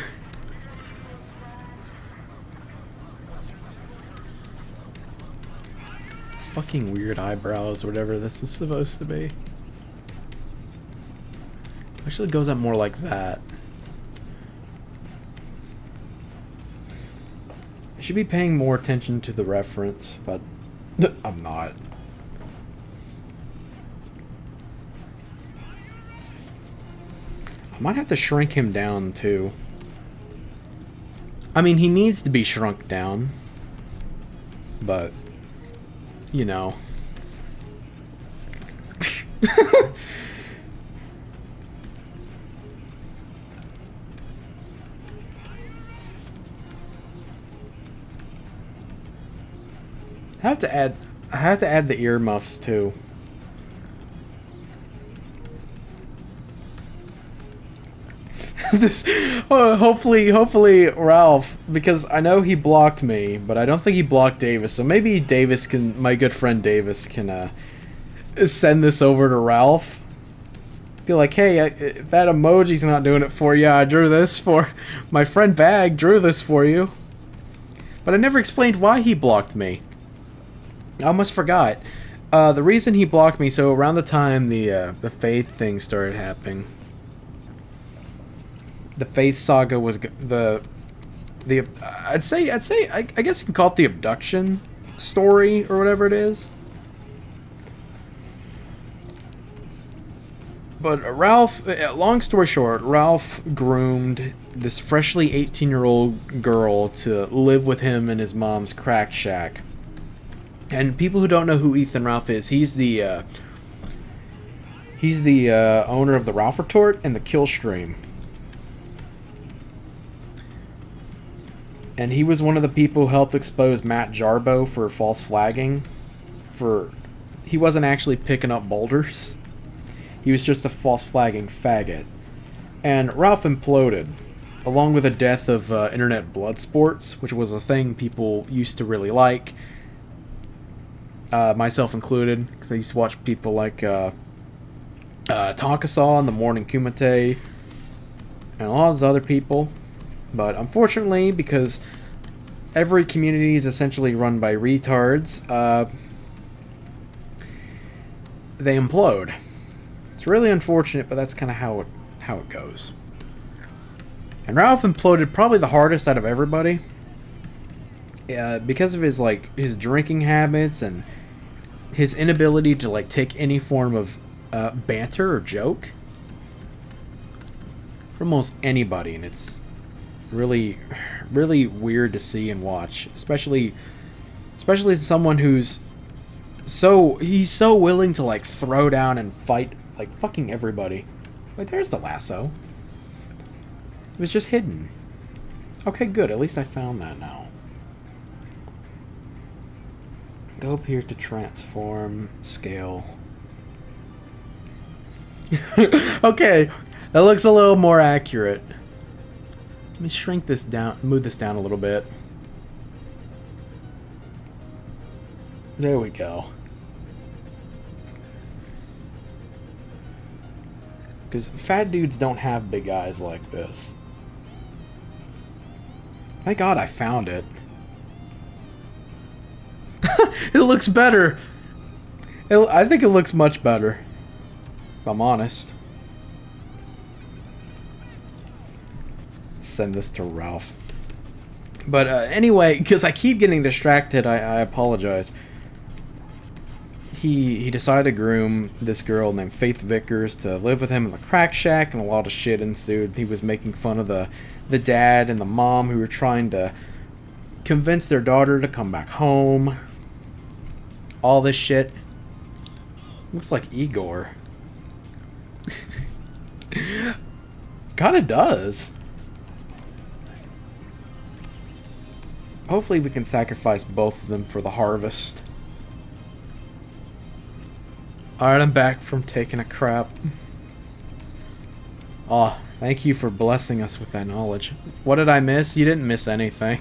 These fucking weird eyebrows, whatever this is supposed to be. Actually, it goes up more like that. I should be paying more attention to the reference, but I'm not. I might have to shrink him down, too. I mean, he needs to be shrunk down. But, you know. I have to add the earmuffs too. This hopefully Ralph, because I know he blocked me, but I don't think he blocked Davis. So maybe Davis can, my good friend Davis can send this over to Ralph. Be like, hey, that emoji's not doing it for you. I drew this for my friend Bag. Drew this for you, but I never explained why he blocked me. I almost forgot. The reason he blocked me, so around the time the Faith thing started happening, the Faith saga was the I guess you can call it the abduction story or whatever it is. But Ralph, long story short, Ralph groomed this freshly 18-year-old girl to live with him in his mom's crack shack. And people who don't know who Ethan Ralph is, he's the owner of the Ralph Retort and the Kill Stream. And he was one of the people who helped expose Matt Jarbo for false flagging. He wasn't actually picking up boulders. He was just a false flagging faggot. And Ralph imploded, along with the death of internet blood sports, which was a thing people used to really like. Myself included, because I used to watch people like Tonkasaw and the Morning Kumite and a lot of those other people. But unfortunately, because every community is essentially run by retards, they implode. It's really unfortunate, but that's kind of how it goes. And Ralph imploded probably the hardest out of everybody. because of his like his drinking habits and his inability to like take any form of banter or joke from almost anybody, and it's really weird to see and watch, especially someone who's he's so willing to like throw down and fight like fucking everybody. Wait, there's the lasso. It was just hidden. Okay, good. At least I found that now. Go up here to transform, scale. Okay, that looks a little more accurate. Let me shrink this down, move this down a little bit. There we go. Because fat dudes don't have big eyes like this. Thank God I found it. It looks better. I think it looks much better, if I'm honest. Send this to Ralph. But anyway, because I keep getting distracted, I apologize. He decided to groom this girl named Faith Vickers to live with him in the crack shack, and a lot of shit ensued. He was making fun of the dad and the mom who were trying to convince their daughter to come back home. All this shit. Looks like Igor. Kinda does. Hopefully we can sacrifice both of them for the harvest. Alright, I'm back from taking a crap. Aw, thank you for blessing us with that knowledge. What did I miss? You didn't miss anything.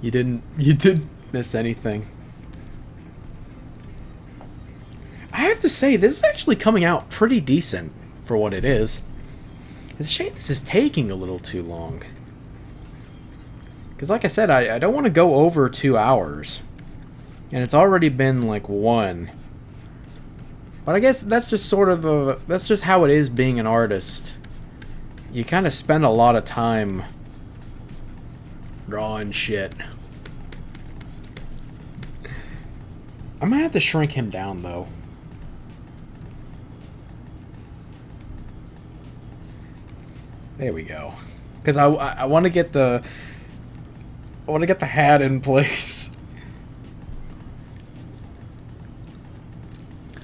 You didn't miss anything. I have to say, this is actually coming out pretty decent for what it is. It's a shame this is taking a little too long. Because like I said, I don't want to go over 2 hours. And it's already been like 1. But I guess that's just sort of that's just how it is being an artist. You kind of spend a lot of time drawing shit. I might have to shrink him down though. There we go. Because I want to get the hat in place.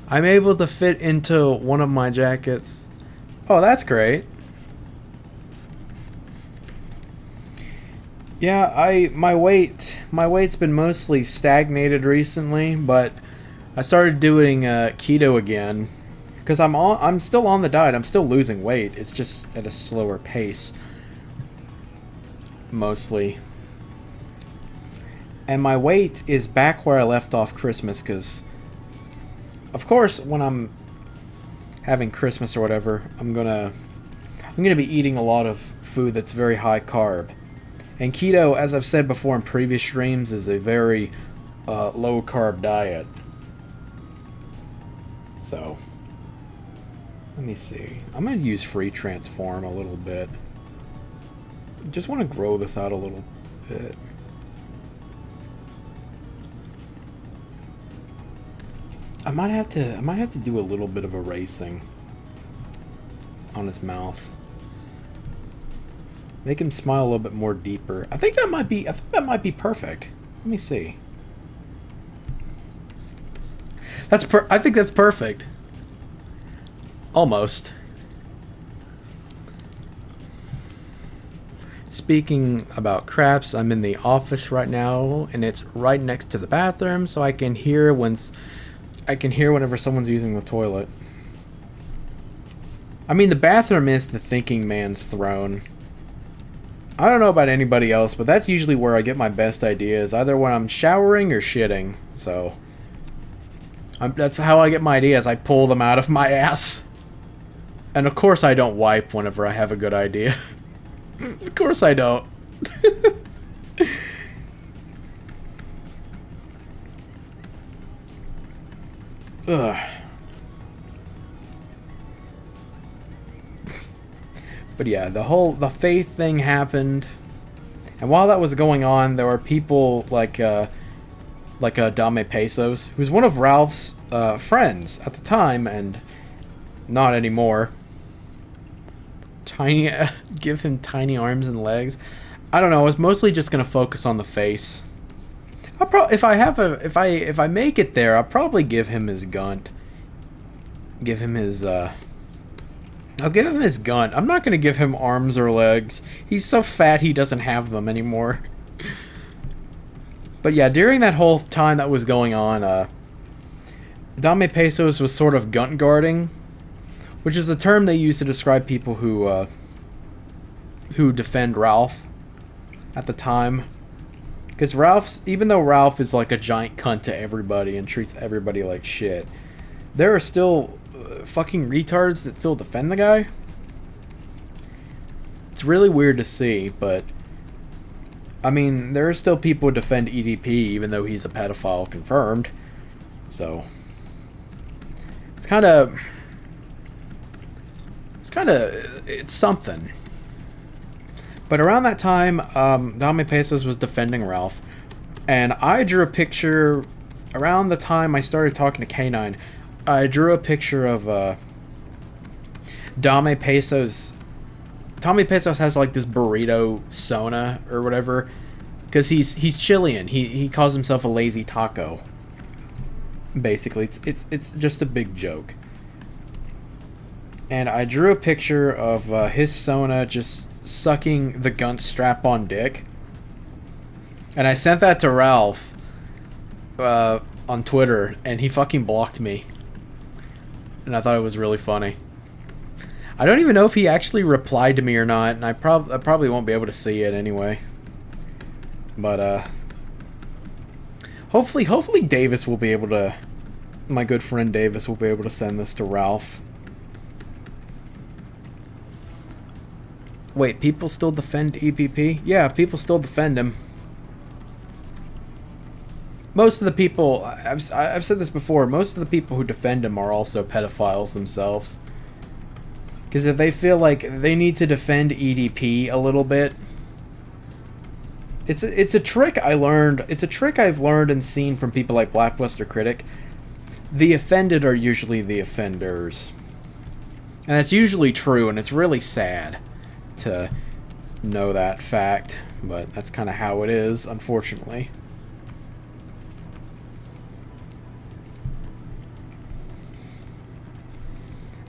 I'm able to fit into one of my jackets. Oh, that's great. Yeah, my weight's been mostly stagnated recently, but I started doing keto again because I'm still on the diet. I'm still losing weight. It's just at a slower pace, mostly. And my weight is back where I left off Christmas because, of course, when I'm having Christmas or whatever, I'm gonna be eating a lot of food that's very high carb. And keto, as I've said before in previous streams, is a very low carb diet. So, let me see. I'm going to use free transform a little bit. Just want to grow this out a little bit. I might have to do a little bit of erasing on his mouth. Make him smile a little bit more deeper. I think that might be perfect. Let me see. I think that's perfect. Almost. Speaking about craps, I'm in the office right now, and it's right next to the bathroom, so I can hear whenever someone's using the toilet. I mean, the bathroom is the thinking man's throne. I don't know about anybody else, but that's usually where I get my best ideas, either when I'm showering or shitting. So, that's how I get my ideas. I pull them out of my ass. And of course I don't wipe whenever I have a good idea. Of course I don't. Ugh. But yeah, the faith thing happened. And while that was going on, there were people like Dame Pesos, who's one of Ralph's friends at the time, and not anymore. Give him tiny arms and legs. I don't know. I was mostly just gonna focus on the face. If I make it there, I'll probably give him his gun. Give him his I'll give him his gun. I'm not gonna give him arms or legs. He's so fat he doesn't have them anymore. But yeah, during that whole time that was going on, Dame Pesos was sort of gun guarding, which is a term they use to describe people who defend Ralph at the time. Because even though Ralph is like a giant cunt to everybody and treats everybody like shit, there are still fucking retards that still defend the guy. It's really weird to see, but I mean, there are still people who defend EDP even though he's a pedophile confirmed. So it's something. But around that time, Dame Pesos was defending Ralph, and I drew a picture around the time I started talking to K9. I drew a picture of Dame Pesos. Dame Pesos has like this burrito sona or whatever, because he's Chilean. He calls himself a lazy taco. Basically, it's just a big joke. And I drew a picture of his sona just sucking the gun strap-on dick, and I sent that to Ralph on Twitter, and he fucking blocked me. And I thought it was really funny. I don't even know if he actually replied to me or not, and I probably won't be able to see it anyway. But hopefully Davis will be able to. My good friend Davis will be able to send this to Ralph. Wait, people still defend EPP? Yeah, people still defend him. Most of the people, I've said this before, most of the people who defend him are also pedophiles themselves. Because if they feel like they need to defend EDP a little bit, it's a trick I learned. It's a trick I've learned and seen from people like Blackbuster Critic. The offended are usually the offenders, and that's usually true. And it's really sad to know that fact, but that's kind of how it is, unfortunately.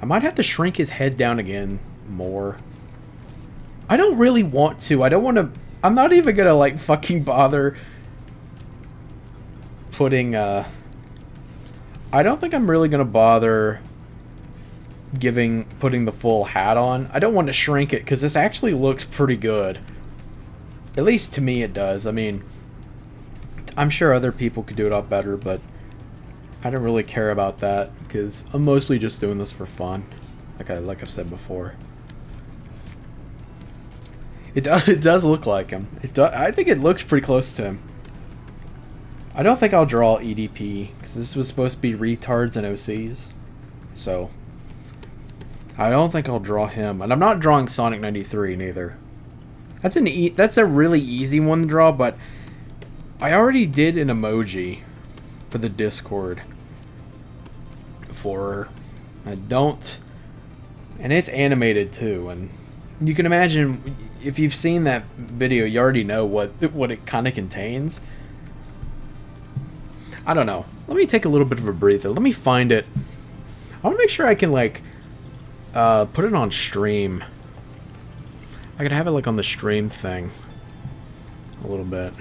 I might have to shrink his head down again more. I don't really want to. I don't want to. I'm not even gonna like fucking bother putting I don't think I'm really gonna bother putting the full hat on. I don't want to shrink it because this actually looks pretty good. At least to me it does. I mean, I'm sure other people could do it up better, but I don't really care about that because I'm mostly just doing this for fun, like I've said before. It does look like him. I think it looks pretty close to him. I don't think I'll draw EDP because this was supposed to be retards and OCs, so I don't think I'll draw him. And I'm not drawing Sonic 93 neither. That's a really easy one to draw, but I already did an emoji for the Discord for her. And it's animated too, and you can imagine if you've seen that video, you already know what it kind of contains. I don't know. Let me take a little bit of a breather. Let me find it. I want to make sure I can like put it on stream. I could have it like on the stream thing a little bit.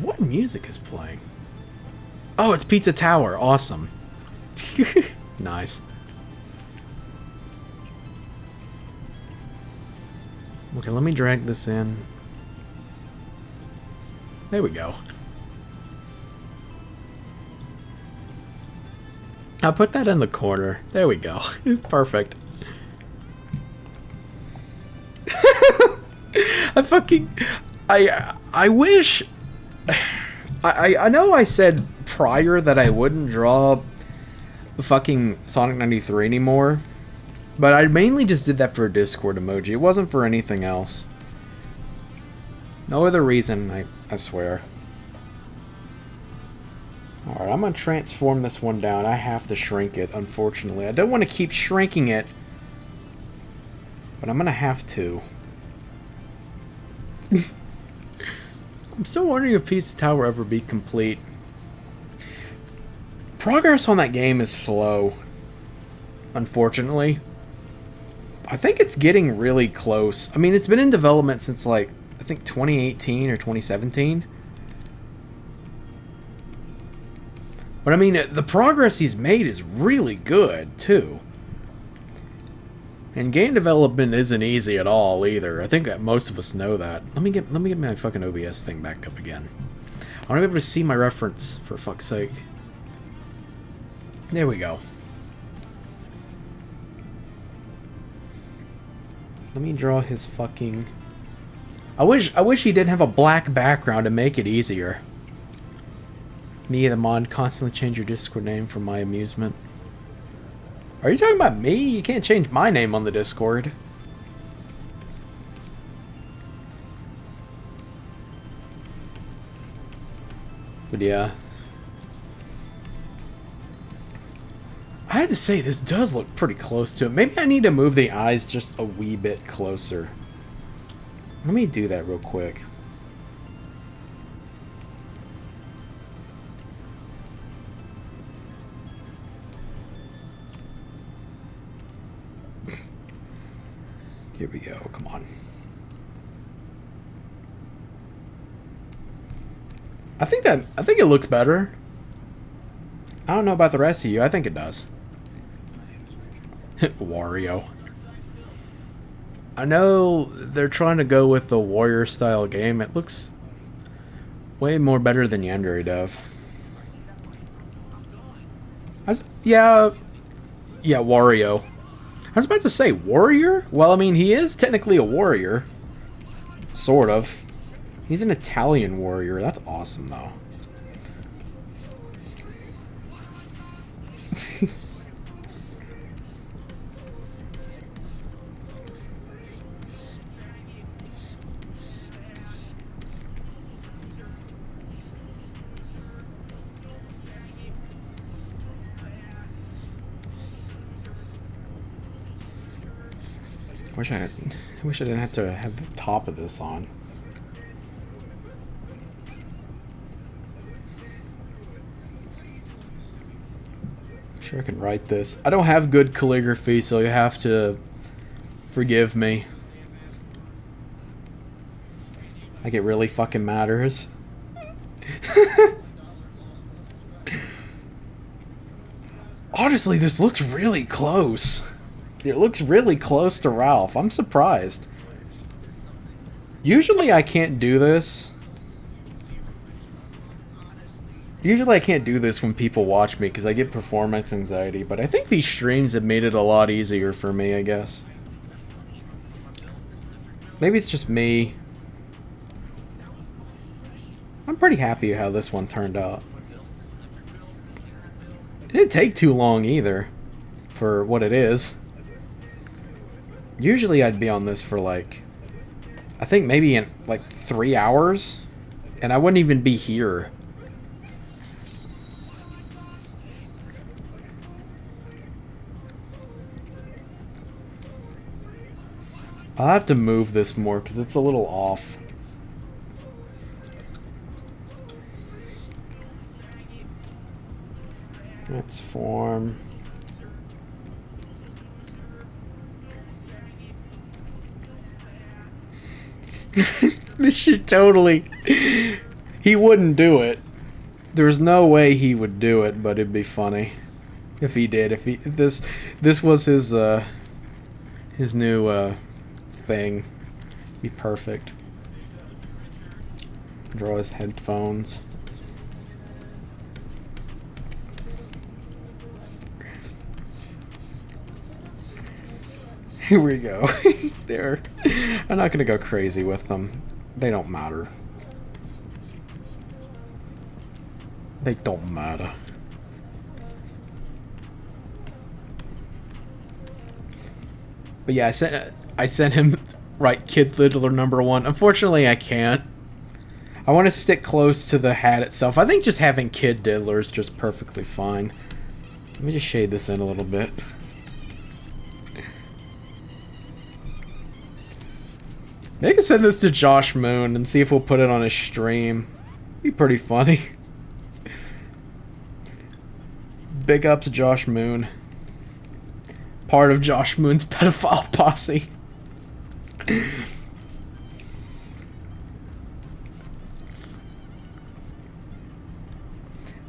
What music is playing? Oh, it's Pizza Tower. Awesome. Nice. Okay, let me drag this in. There we go. I'll put that in the corner. There we go. Perfect. I wish... I know I said prior that I wouldn't draw fucking Sonic 93 anymore. But I mainly just did that for a Discord emoji. It wasn't for anything else. No other reason, I swear. Alright, I'm going to transform this one down. I have to shrink it, unfortunately. I don't want to keep shrinking it. But I'm going to have to. I'm still wondering if Pizza Tower will ever be complete. Progress on that game is slow. Unfortunately. I think it's getting really close. I mean, it's been in development since, like, I think 2018 or 2017. But I mean, the progress he's made is really good, too. And game development isn't easy at all, either. I think most of us know that. Let me get my fucking OBS thing back up again. I want to be able to see my reference, for fuck's sake. There we go. Let me draw his fucking... I wish he didn't have a black background to make it easier. Me, the mod, constantly change your Discord name for my amusement. Are you talking about me? You can't change my name on the Discord. But yeah. I had to say, this does look pretty close to it. Maybe I need to move the eyes just a wee bit closer. Let me do that real quick. Here we go, come on. I think it looks better. I don't know about the rest of you. I think it does. Wario. I know they're trying to go with the warrior style game. It looks way more better than Yandere Dev. Yeah, Wario. I was about to say warrior? Well, I mean, he is technically a warrior. Sort of. He's an Italian warrior. That's awesome, though. I wish I didn't have to have the top of this on. Sure, I can write this. I don't have good calligraphy, so you have to forgive me. Like it really fucking matters. Honestly, this looks really close. It looks really close to Ralph. I'm surprised. Usually I can't do this. Usually I can't do this when people watch me because I get performance anxiety, but I think these streams have made it a lot easier for me, I guess. Maybe it's just me. I'm pretty happy how this one turned out. It didn't take too long either, for what it is. Usually I'd be on this for like, I think maybe in like 3 hours, and I wouldn't even be here. I'll have to move this more because it's a little off. Let's form. This should totally... He wouldn't do it. There's no way he would do it, but it'd be funny if he did. If this was his new thing. Be perfect. Draw his headphones. Here we go. There. I'm not gonna go crazy with them. They don't matter. They don't matter. But yeah, I sent him right Kid Diddler #1. Unfortunately, I can't. I want to stick close to the hat itself. I think just having Kid Diddler is just perfectly fine. Let me just shade this in a little bit. Maybe I can send this to Josh Moon and see if we'll put it on his stream. Be pretty funny. Big up to Josh Moon. Part of Josh Moon's pedophile posse.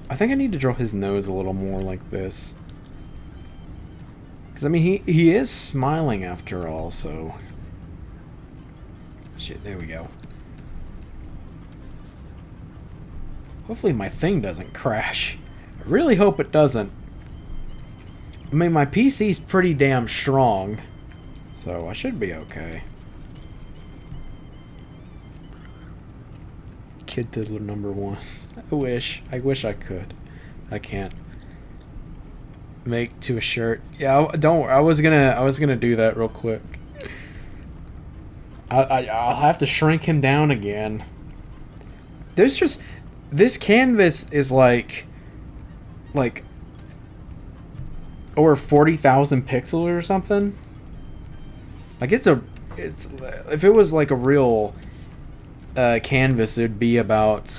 I think I need to draw his nose a little more like this. Because, I mean, he is smiling after all, so... Shit, there we go. Hopefully my thing doesn't crash. I really hope it doesn't. I mean, my PC's pretty damn strong, so I should be okay. Kid Diddler #1. I wish I could. I can't. Make to a shirt. Yeah, don't worry. I was gonna do that real quick. I'll have to shrink him down again. There's just... This canvas is like over 40,000 pixels or something. Like it's if it was like a real canvas, it'd be about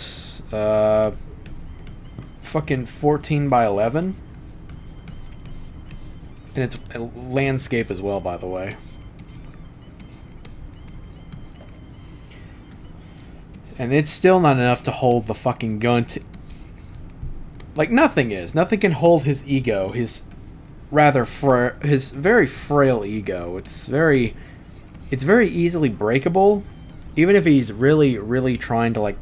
fucking 14 by 11. And it's a landscape as well, by the way. And it's still not enough to hold the fucking gun to... Like, nothing is. Nothing can hold his ego. His his very frail ego. It's very easily breakable. Even if he's really, really trying to, like,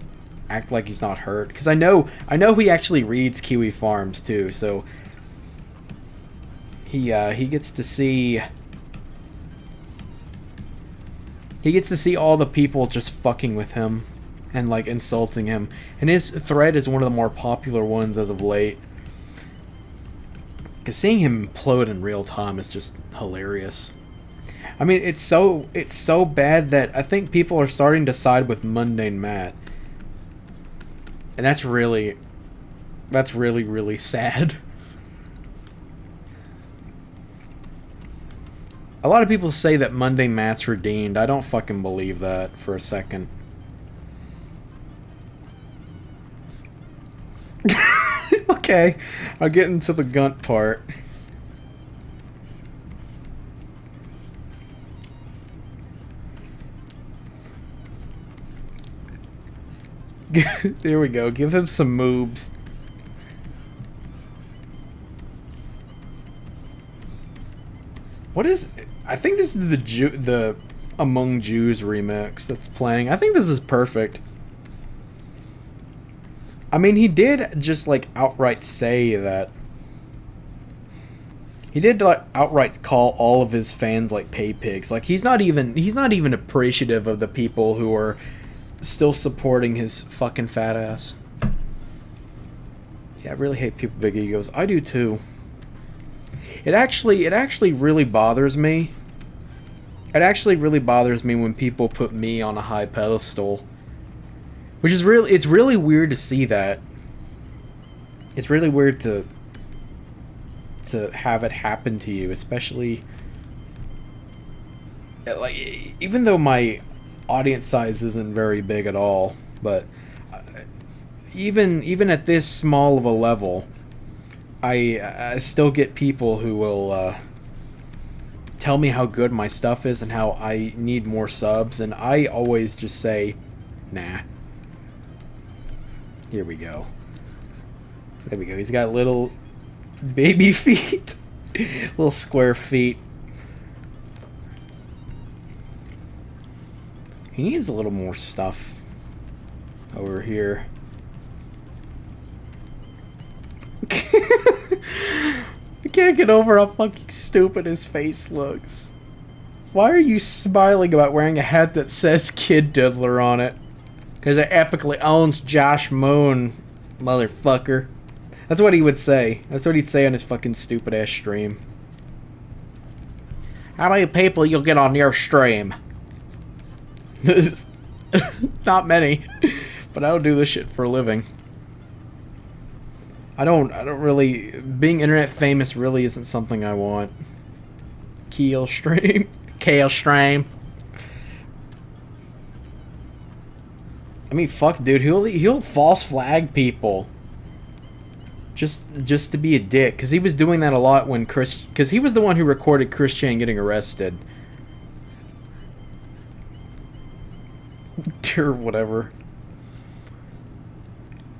act like he's not hurt. Because I know he actually reads Kiwi Farms, too, so... He gets to see... He gets to see all the people just fucking with him. And, like, insulting him. And his thread is one of the more popular ones as of late. Because seeing him implode in real time is just hilarious. I mean, it's so bad that I think people are starting to side with Mundane Matt. And that's really, really sad. A lot of people say that Mundane Matt's redeemed. I don't fucking believe that for a second. Okay, I'll get into the gunt part. There we go. Give him some moves. What is... I think this is the Among Jews remix that's playing. I think this is perfect. I mean, he did just, like, outright say that... He did, like, outright call all of his fans, like, pay pigs. Like, he's not even appreciative of the people who are still supporting his fucking fat ass. Yeah, I really hate people with big egos. I do, too. It actually really bothers me. It actually really bothers me when people put me on a high pedestal. Which is really, it's really weird to see that. It's really weird to have it happen to you, especially, like, even though my audience size isn't very big at all, but even at this small of a level, I still get people who will tell me how good my stuff is and how I need more subs, and I always just say, nah. Here we go. There we go. He's got little baby feet. Little square feet. He needs a little more stuff over here. I can't get over how fucking stupid his face looks. Why are you smiling about wearing a hat that says Kid Diddler on it? Because it epically owns Josh Moon, motherfucker. That's what he would say. That's what he'd say on his fucking stupid ass stream. How many people you'll get on your stream? Not many. But I don't do this shit for a living. I don't really... Being internet famous really isn't something I want. Keel stream. Kale stream. I mean, fuck, dude. He'll false flag people. Just to be a dick. Because he was doing that a lot when Chris... Because he was the one who recorded Chris Chan getting arrested. Or whatever.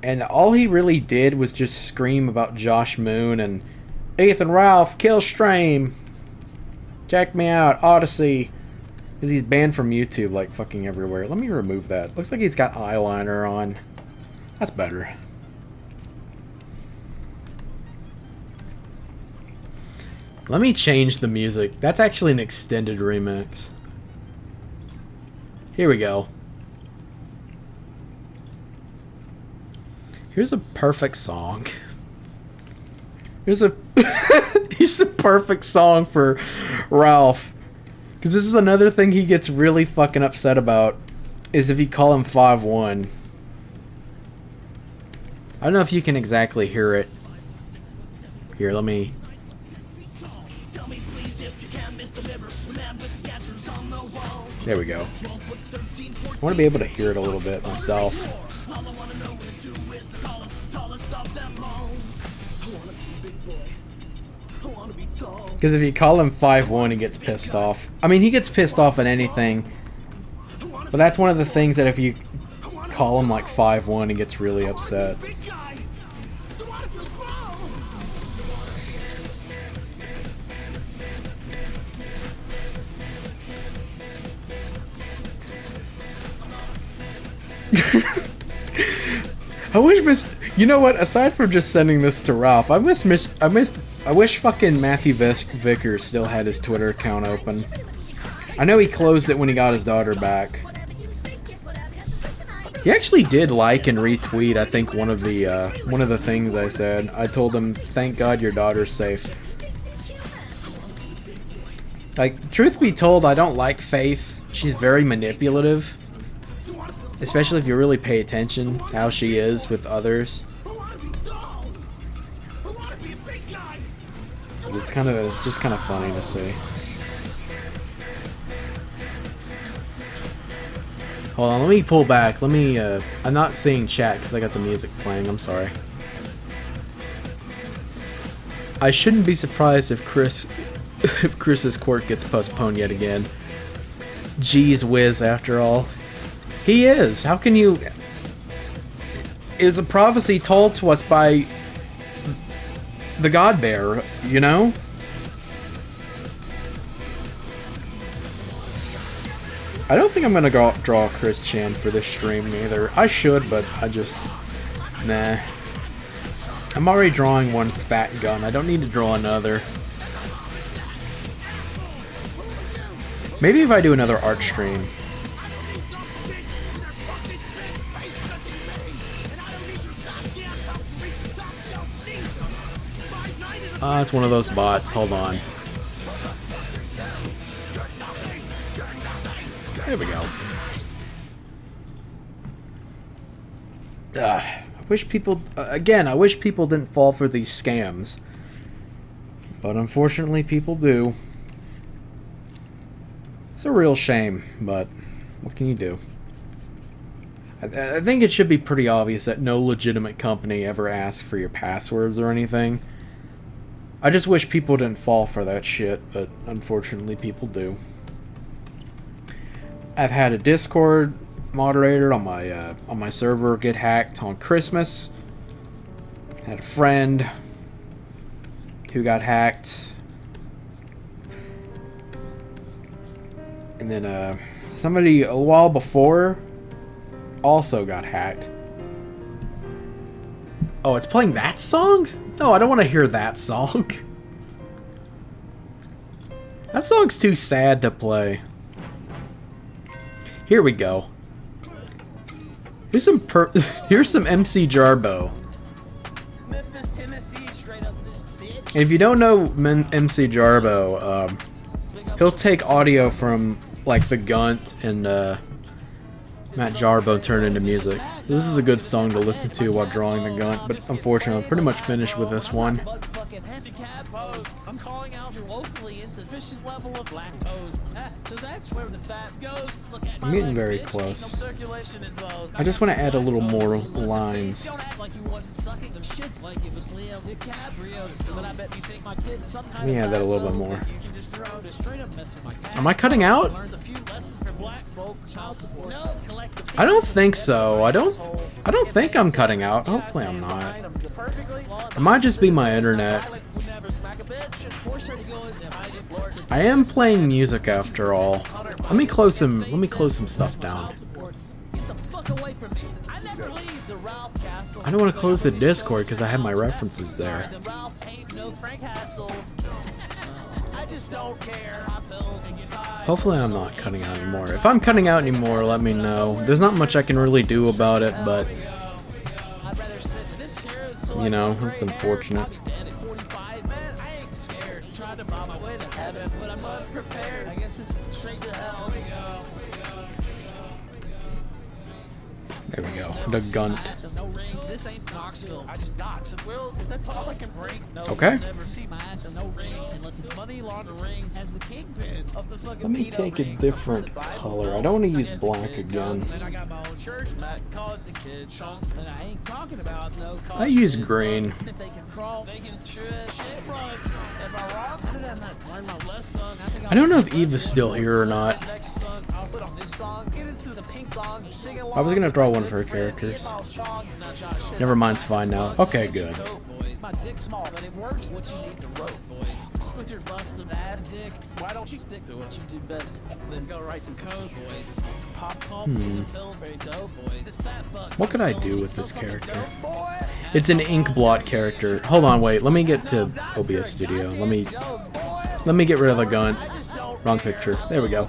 And all he really did was just scream about Josh Moon and Ethan Ralph, kill stream. Check me out, Odyssey. Because he's banned from YouTube like fucking everywhere. Let me remove that. Looks like he's got eyeliner on. That's better. Let me change the music. That's actually an extended remix. Here we go. Here's a perfect song. Here's a here's a perfect song for Ralph. Because this is another thing he gets really fucking upset about. Is if you call him 5'1". I don't know if you can exactly hear it. Here, let me... There we go. I want to be able to hear it a little bit myself. Because if you call him 5'1", he gets pissed off. I mean, he gets pissed off at anything. But that's one of the things that if you call him like 5'1", he gets really upset. I wish you know what? Aside from just sending this to Ralph, I wish fucking Matthew Vickers still had his Twitter account open. I know he closed it when he got his daughter back. He actually did like and retweet, I think, one of the things I said. I told him, "Thank God your daughter's safe." Like, truth be told, I don't like Faith. She's very manipulative. Especially if you really pay attention how she is with others. It's just kind of funny to see. Hold on, let me pull back. Let me, I'm not seeing chat because I got the music playing. I'm sorry. I shouldn't be surprised if Chris's court gets postponed yet again. Jeez whiz, after all. He is. How can you... It was a prophecy told to us by the God Bear, you know? I don't think I'm going to draw Chris Chan for this stream either. I should, but I just... Nah. I'm already drawing one fat gun. I don't need to draw another. Maybe if I do another art stream. It's one of those bots. Hold on. There we go. I wish people... again, I wish people didn't fall for these scams. But unfortunately, people do. It's a real shame, but what can you do? I think it should be pretty obvious that no legitimate company ever asks for your passwords or anything. I just wish people didn't fall for that shit, but unfortunately people do. I've had a Discord moderator on my server get hacked on Christmas. Had a friend who got hacked. And then somebody a while before also got hacked. Oh, it's playing that song? No, I don't want to hear that song. That song's too sad to play. Here we go. Here's some here's some MC Jarbo. And if you don't know MC Jarbo, He'll take audio from like the Gunt and Matt Jarbo turn into music. This is a good song to listen to while drawing the Gunt, but unfortunately I'm pretty much finished with this one. I'm calling out your woefully insufficient level of lactose. So that's where the fat goes. Look at I'm getting very close. I just want to add a little more lines. Like you wasn't sucking the shit like it was Leo DiCaprio's. But I bet you think my kid some kind Let me add that a little bit more. You can just throw to straight up mess with my cat. Am I cutting out? Learned a few lessons for black folk, child support. No, collect the I don't think so. I don't think I'm cutting out. Hopefully I'm not. It might just be my internet. I am playing music after all. Let me close some stuff down. I don't want to close the Discord because I have my references there. Hopefully I'm not cutting out anymore. If I'm cutting out anymore, let me know. There's not much I can really do about it, but you know, it's unfortunate. There we go. The Gunt. This ain't Knoxville. I just dox and will, because that's all I can bring. No, Okay. you'll never see my ass in no ring unless it's money laundering as the kingpin of the fucking Let me pedo take a ring. different color. I don't want to use black again. And I got my own church, and I call it the kid shunk. And I ain't talking about no I use green. If they can crawl, they can shit run. Am I wrong? How did I not learn my lesson? I don't know if Eve is still here or not. Next song, I'll put on this song. Get into the pink song. Sing along. I was gonna draw one of her characters. Never mind, it's fine now. Okay, good. My dick's small, but it works. What you need to rope, boy. With your busted ass dick, why don't you stick to what you do best? Then go write some code, boy. Pop calm, Pillsbury dope, boy. This fat fuck. What could I do with this character? It's an ink blot character. Hold on, wait. Let me get to OBS Studio. Let me get rid of the Gunt. Wrong picture. There we go.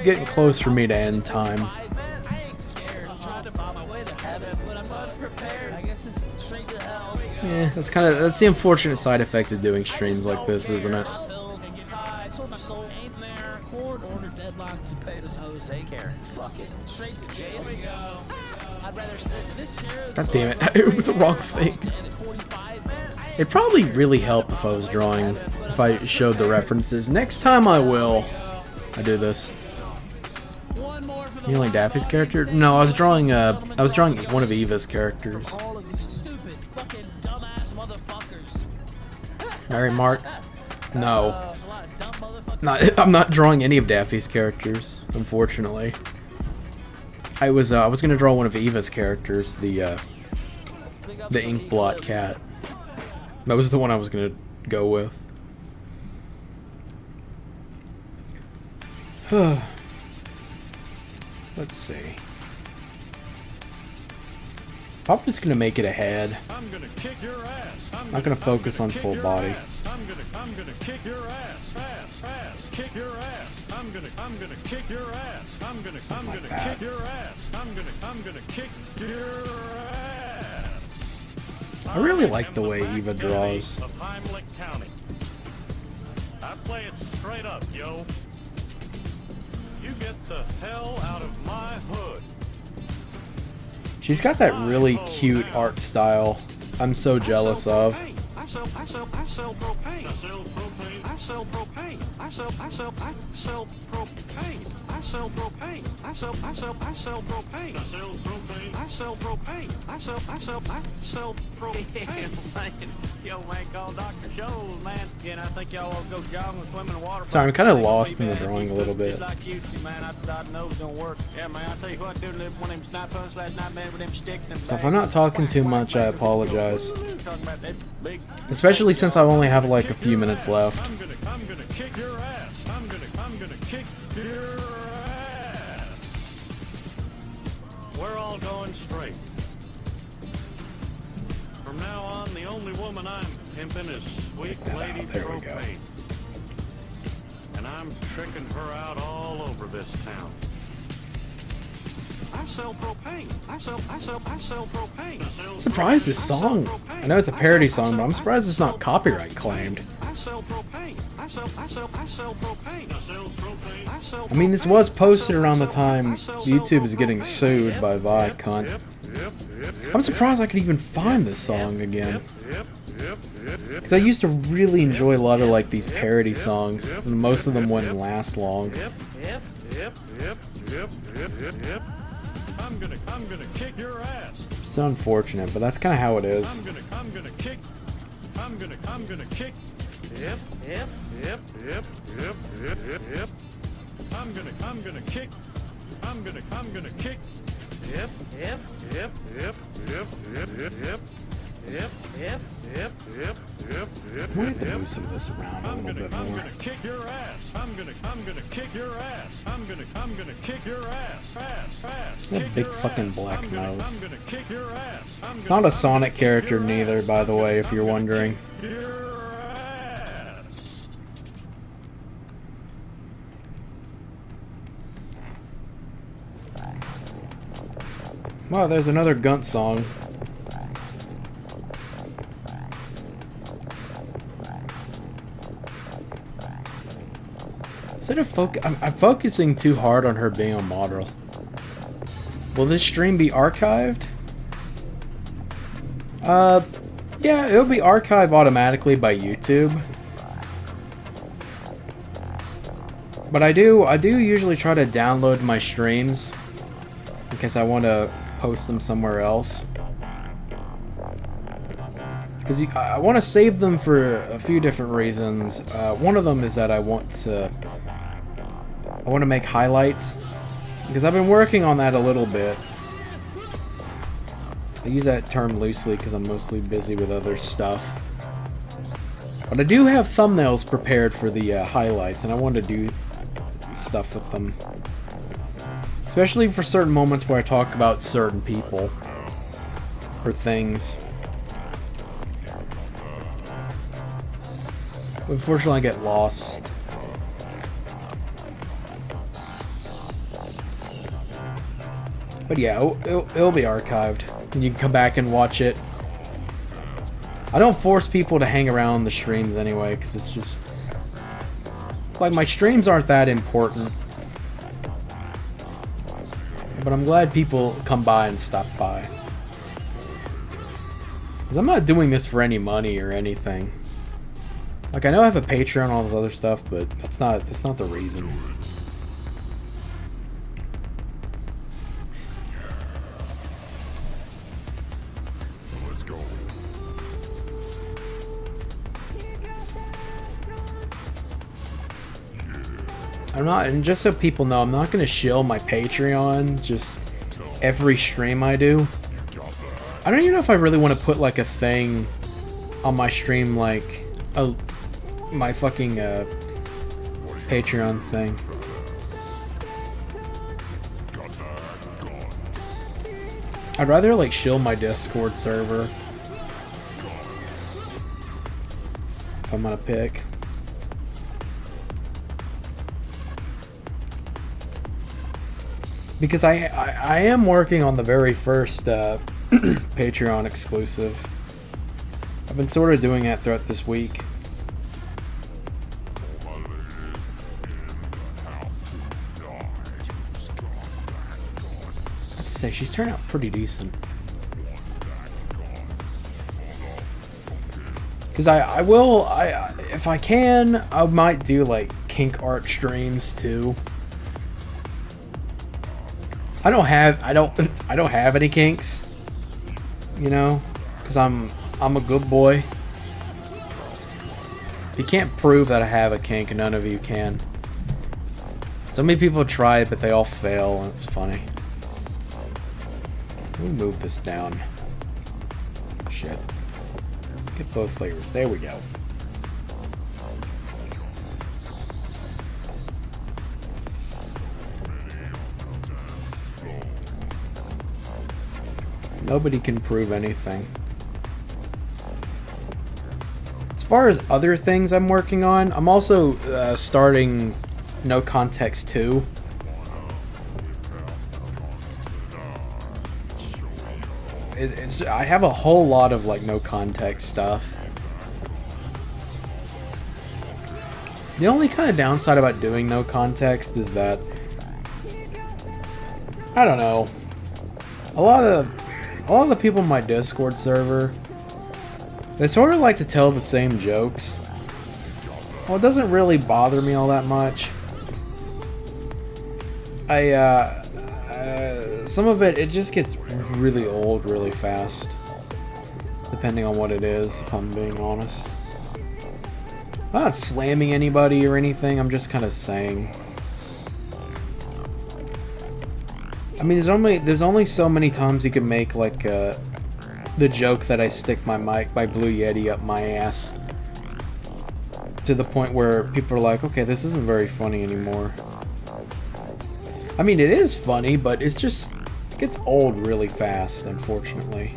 Getting close for me to end time. Yeah, that's the unfortunate side effect of doing streams like this, isn't it? God damn it, it was the wrong thing. It'd probably really help if I was drawing, if I showed the references. Next time I will. I do this. You know, like Daffy's character? No, I was drawing one of Eva's characters. Mary Mark? No. I'm not drawing any of Daffy's characters, unfortunately. I was gonna draw one of Eva's characters, the ink blot cat. That was the one I was gonna go with. Let's see. I'm just gonna make it a head. I'm not gonna focus on full body. I'm gonna kick your ass, kick your ass. I'm gonna kick your ass. I'm gonna kick your ass. I'm gonna kick your ass. I really like the way Eva draws. Of Heimlich County. I play it straight up, yo. You get the hell out of my hood. She's got that really cute art style I'm so jealous of. I sell propane. I sell propane. I sell propane. I sell propane. I sell propane. I sell propane. I sell propane. I sell propane. Yo, man, call Dr. Scholes, man. Yeah, and I think y'all all go jogging, swimming in the water. Sorry, I'm kind of lost in the drawing a little bit. Like you, man, I thought it was gonna work. Yeah, man, I tell you what, dude, one of them snipe hunts last night, man, with them sticks and So if I'm not talking too much, I apologize. Especially since I only have like a few minutes left. I'm gonna kick your ass. I'm gonna kick your ass. We're all going straight. From now on, the only woman I'm pimping is Sweet Lady There we go. Propane. And I'm tricking her out all over this town. sell propane. I sell propane. I'm surprised this song. I know it's a parody song, but I'm surprised it's not copyright claimed. I sell propane. I sell propane. I sell propane. I sell I mean, this was posted around the time YouTube is getting sued by Viacom. I'm surprised I could even find this song again. Because I used to really enjoy a lot of like these parody songs, and most of them wouldn't last long. I'm gonna kick your ass. It's unfortunate, but that's kind of how it is. I'm gonna kick. I'm gonna kick. Yep. I'm gonna kick. I'm gonna kick. Yep. I might have to move some of this around a little bit I'm more. gonna kick your ass. I'm gonna kick your ass. I'm gonna kick your ass. That big fucking black nose. I'm gonna kick your ass. It's not a Sonic character neither, by the way, if you're wondering. Your ass. Wow, there's another Gunt song. I'm focusing too hard on her being a model. Will this stream be archived? Yeah, it'll be archived automatically by YouTube. But I do usually try to download my streams because I want to post them somewhere else. Because I want to save them for a few different reasons. One of them is that I want to make highlights, because I've been working on that a little bit. I use that term loosely because I'm mostly busy with other stuff. But I do have thumbnails prepared for the highlights, and I want to do stuff with them. Especially for certain moments where I talk about certain people or things. Unfortunately, I get lost. But yeah, it'll be archived, and you can come back and watch it. I don't force people to hang around the streams anyway, because it's just... like, my streams aren't that important. But I'm glad people come by and stop by. Because I'm not doing this for any money or anything. Like, I know I have a Patreon and all this other stuff, but that's not the reason. Let's go. I'm not, and just so people know, I'm not going to shill my Patreon just every stream I do. I don't even know if I really want to put like a thing on my stream, like my fucking Patreon thing. I'd rather like shill my Discord server if I'm gonna pick. Because I am working on the very first Patreon exclusive. I've been sort of doing that throughout this week. I have to say, she's turned out pretty decent. Because if I can, I might do like kink art streams too. I don't have any kinks, you know, because I'm a good boy. If you can't prove that I have a kink, none of you can. So many people try it, but they all fail, and it's funny. Let me move this down. Shit. Get both flavors. There we go. Nobody can prove anything. As far as other things I'm working on, I'm also starting No Context 2. I have a whole lot of like no context stuff. The only kind of downside about doing no context is that, I don't know, a lot of the people in my Discord server, they sort of like to tell the same jokes. Well, it doesn't really bother me all that much. Some of it just gets really old really fast, depending on what it is, if I'm being honest. I'm not slamming anybody or anything, I'm just kind of saying. I mean, there's only so many times you can make, like, the joke that I stick my Blue Yeti up my ass. To the point where people are like, okay, this isn't very funny anymore. I mean, it is funny, but it gets old really fast, unfortunately.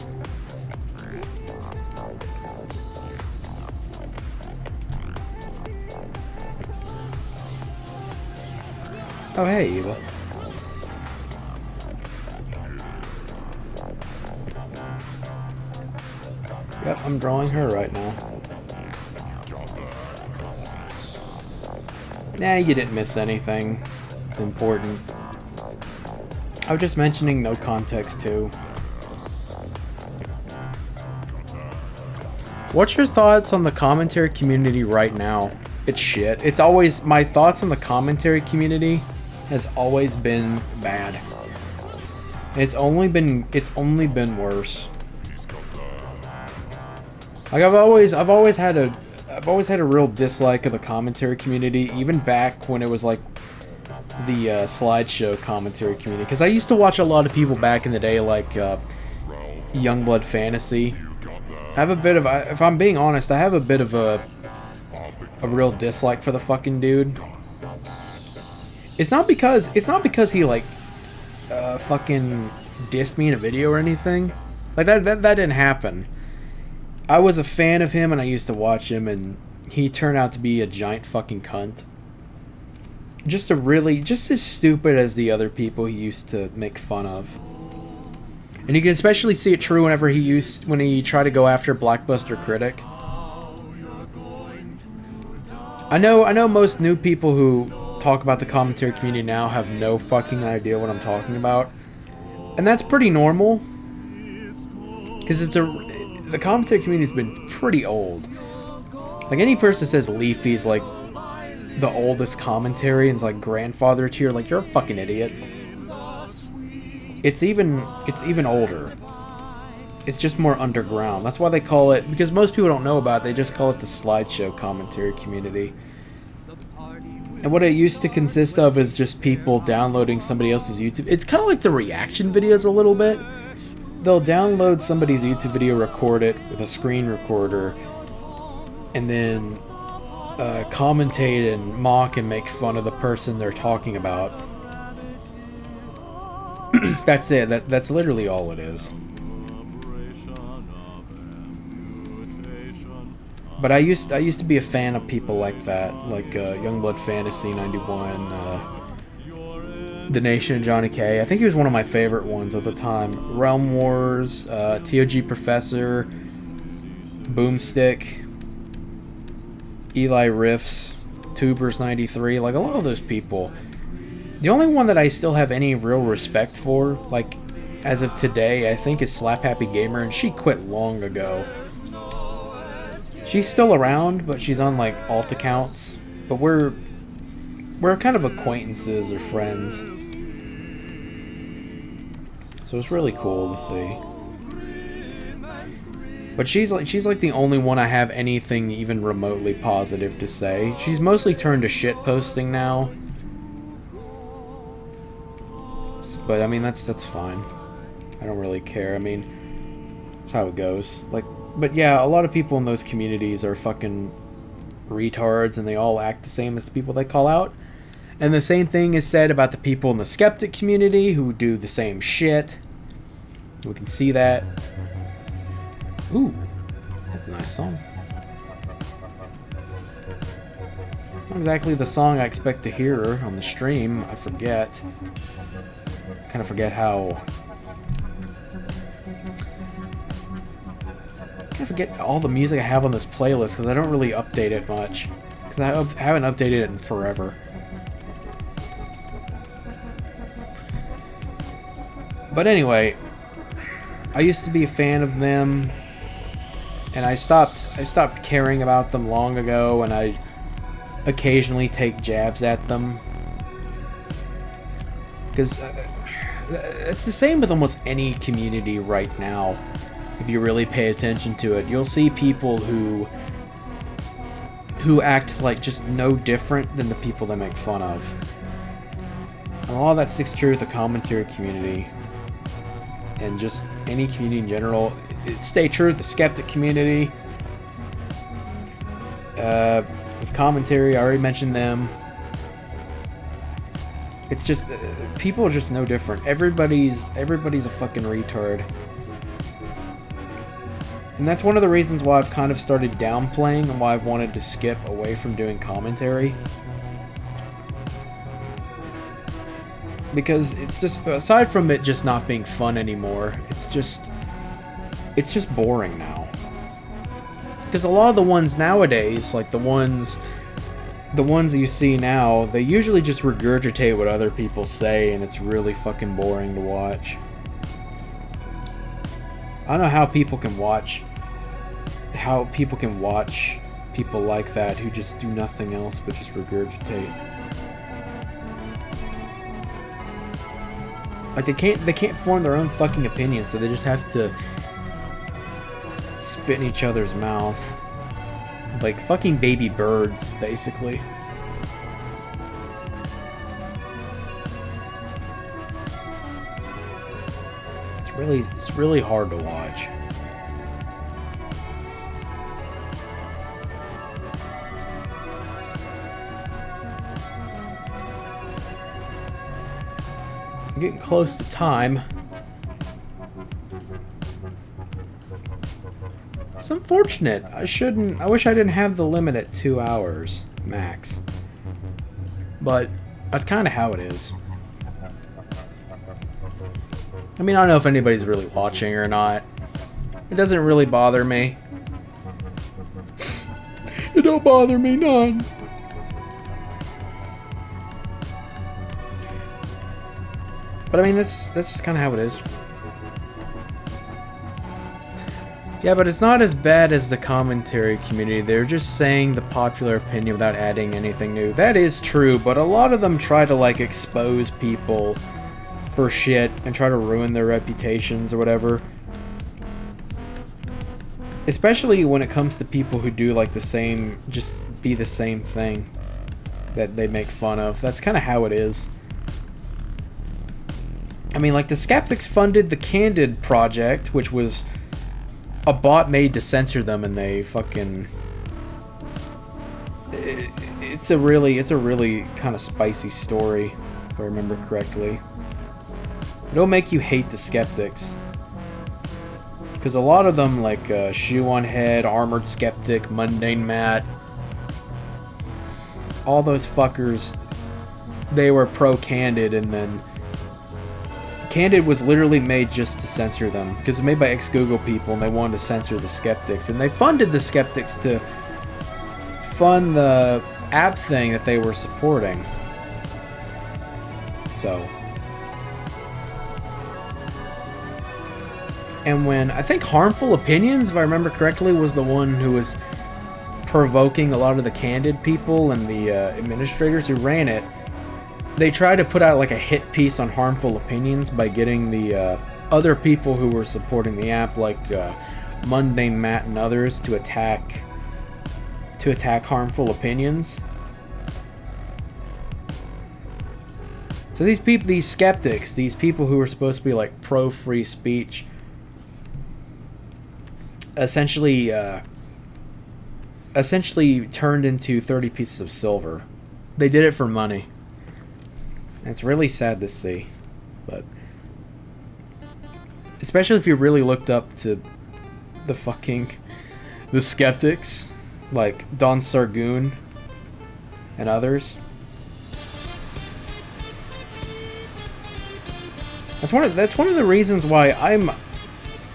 Oh, hey, Eva. Yep, I'm drawing her right now. Nah, you didn't miss anything important. I was just mentioning no context too. What's your thoughts on the commentary community right now? It's shit. It's always, my thoughts on the commentary community has always been bad. It's only been worse. Like I've always had a real dislike of the commentary community, even back when it was like the slideshow commentary community. Because I used to watch a lot of people back in the day, like Youngblood Fantasy. I have a bit of, if I'm being honest, I have a bit of a real dislike for the fucking dude. It's not because he like fucking dissed me in a video or anything. Like that didn't happen. I was a fan of him and I used to watch him, and he turned out to be a giant fucking cunt. Just as stupid as the other people he used to make fun of. And you can especially see it true whenever when he tried to go after Blackbuster Critic. I know most new people who talk about the commentary community now have no fucking idea what I'm talking about. And that's pretty normal. Because the commentary community's been pretty old. Like any person says Leafy's like the oldest commentary and is like grandfather tier, like you're a fucking idiot. It's even older. It's just more underground. That's why they call it, because most people don't know about it, they just call it the slideshow commentary community. And what it used to consist of is just people downloading somebody else's YouTube. It's kind of like the reaction videos a little bit. They'll download somebody's YouTube video, record it with a screen recorder, and then commentate and mock and make fun of the person they're talking about. That's it. That's literally all it is. But I used to be a fan of people like that, like Youngblood Fantasy 91, The Nation of Johnny K. I think he was one of my favorite ones at the time. Realm Wars, TOG Professor, Boomstick, Eli Riffs, Tubers 93, like a lot of those people. The only one that I still have any real respect for, like as of today, I think is Slap Happy Gamer, and she quit long ago. She's still around, but she's on like alt accounts. But we're kind of acquaintances or friends. So it's really cool to see. But she's like the only one I have anything even remotely positive to say. She's mostly turned to shit posting now. But I mean that's fine. I don't really care. I mean, that's how it goes. Like, but yeah, a lot of people in those communities are fucking retards, and they all act the same as the people they call out. And the same thing is said about the people in the skeptic community who do the same shit. We can see that. Ooh, that's a nice song. Not exactly the song I expect to hear on the stream. I forget. Kind of forget how I forget all the music I have on this playlist because I don't really update it much. Because I haven't updated it in forever. But anyway, I used to be a fan of them, and I stopped caring about them long ago, and I occasionally take jabs at them. Because it's the same with almost any community right now. If you really pay attention to it, you'll see people who act like just no different than the people they make fun of. And a lot of that sticks true with the commentary community. And just any community in general. It stay true with the skeptic community. With commentary, I already mentioned them. It's just people are just no different. Everybody's a fucking retard. And that's one of the reasons why I've kind of started downplaying and why I've wanted to skip away from doing commentary. Because it's just, aside from it just not being fun anymore, it's just boring now. Because a lot of the ones nowadays, like the ones that you see now, they usually just regurgitate what other people say, and it's really fucking boring to watch. I don't know how people can watch people like that who just do nothing else but just regurgitate. Like they can't form their own fucking opinions, so they just have to spit in each other's mouth. Like fucking baby birds, basically. It's really hard to watch. I'm getting close to time. It's unfortunate. I wish I didn't have the limit at 2 hours max. But that's kind of how it is. I mean, I don't know if anybody's really watching or not. It doesn't really bother me. It don't bother me none. But I mean, that's just kind of how it is. Yeah, but it's not as bad as the commentary community. They're just saying the popular opinion without adding anything new. That is true, but a lot of them try to, like, expose people for shit and try to ruin their reputations or whatever. Especially when it comes to people who do, like, just be the same thing that they make fun of. That's kind of how it is. I mean, like, the Skeptics funded the Candid project, which was a bot made to censor them, and they fucking... It's a really kind of spicy story, if I remember correctly. It'll make you hate the Skeptics. Because a lot of them, like Shoe on Head, Armored Skeptic, Mundane Matt, all those fuckers, they were pro-Candid, and then Candid was literally made just to censor them, because it's made by ex-Google people, and they wanted to censor the Skeptics, and they funded the Skeptics to fund the app thing that they were supporting. So... And when, I think Harmful Opinions, if I remember correctly, was the one who was provoking a lot of the Candid people and the administrators who ran it, they tried to put out like a hit piece on Harmful Opinions by getting the other people who were supporting the app, like Mundane Matt and others, to attack Harmful Opinions. So these people, these skeptics, these people who were supposed to be like pro-free speech, essentially turned into 30 pieces of silver. They did it for money. And it's really sad to see, but especially if you really looked up to the skeptics, like Don Sargoon and others. That's one of the reasons why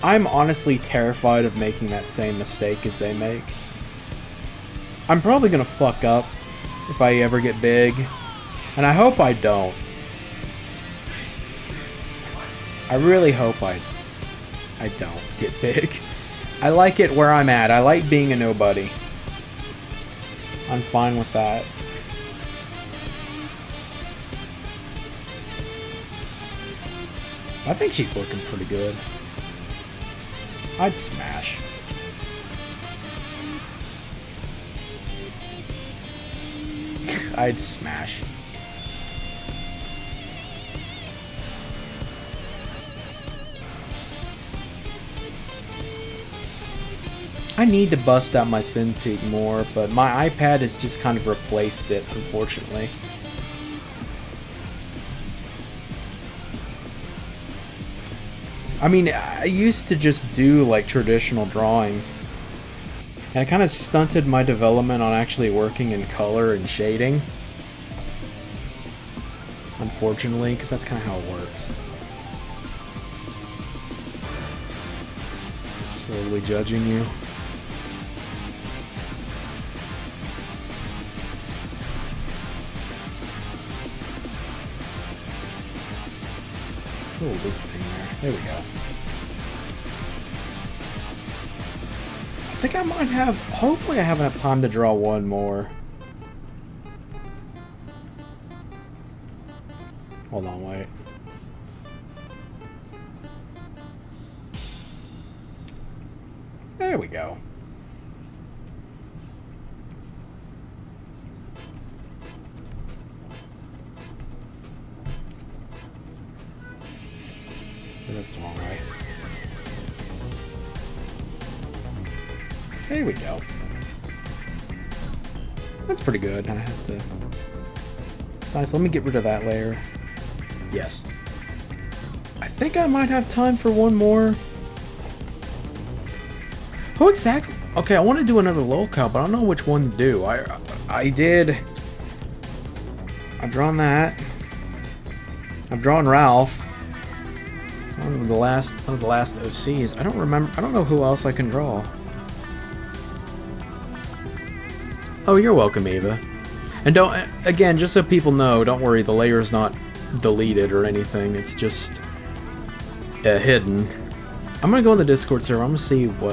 I'm honestly terrified of making that same mistake as they make. I'm probably gonna fuck up if I ever get big, and I hope I don't. I really hope I don't get big. I like it where I'm at. I like being a nobody. I'm fine with that. I think she's looking pretty good. I'd smash. I'd smash. I need to bust out my Cintiq more, but my iPad has just kind of replaced it, unfortunately. I mean, I used to just do like traditional drawings, and it kind of stunted my development on actually working in color and shading. Unfortunately, because that's kind of how it works. Slowly judging you. Little loop thing there. There we go. I think I might have... Hopefully I have enough time to draw one more. Hold on, wait. There we go. That's the wrong way. There we go. That's pretty good. I have to... It's nice. Let me get rid of that layer. Yes. I think I might have time for one more. Who exactly? Okay, I want to do another lolcow, but I don't know which one to do. I've drawn that. I've drawn Ralph. One of the last OCs. I don't remember. I don't know who else I can draw. Oh, you're welcome, Eva. And don't, again, just so people know, don't worry, the layer's not deleted or anything. It's just hidden. I'm gonna go in the Discord server. I'm gonna see who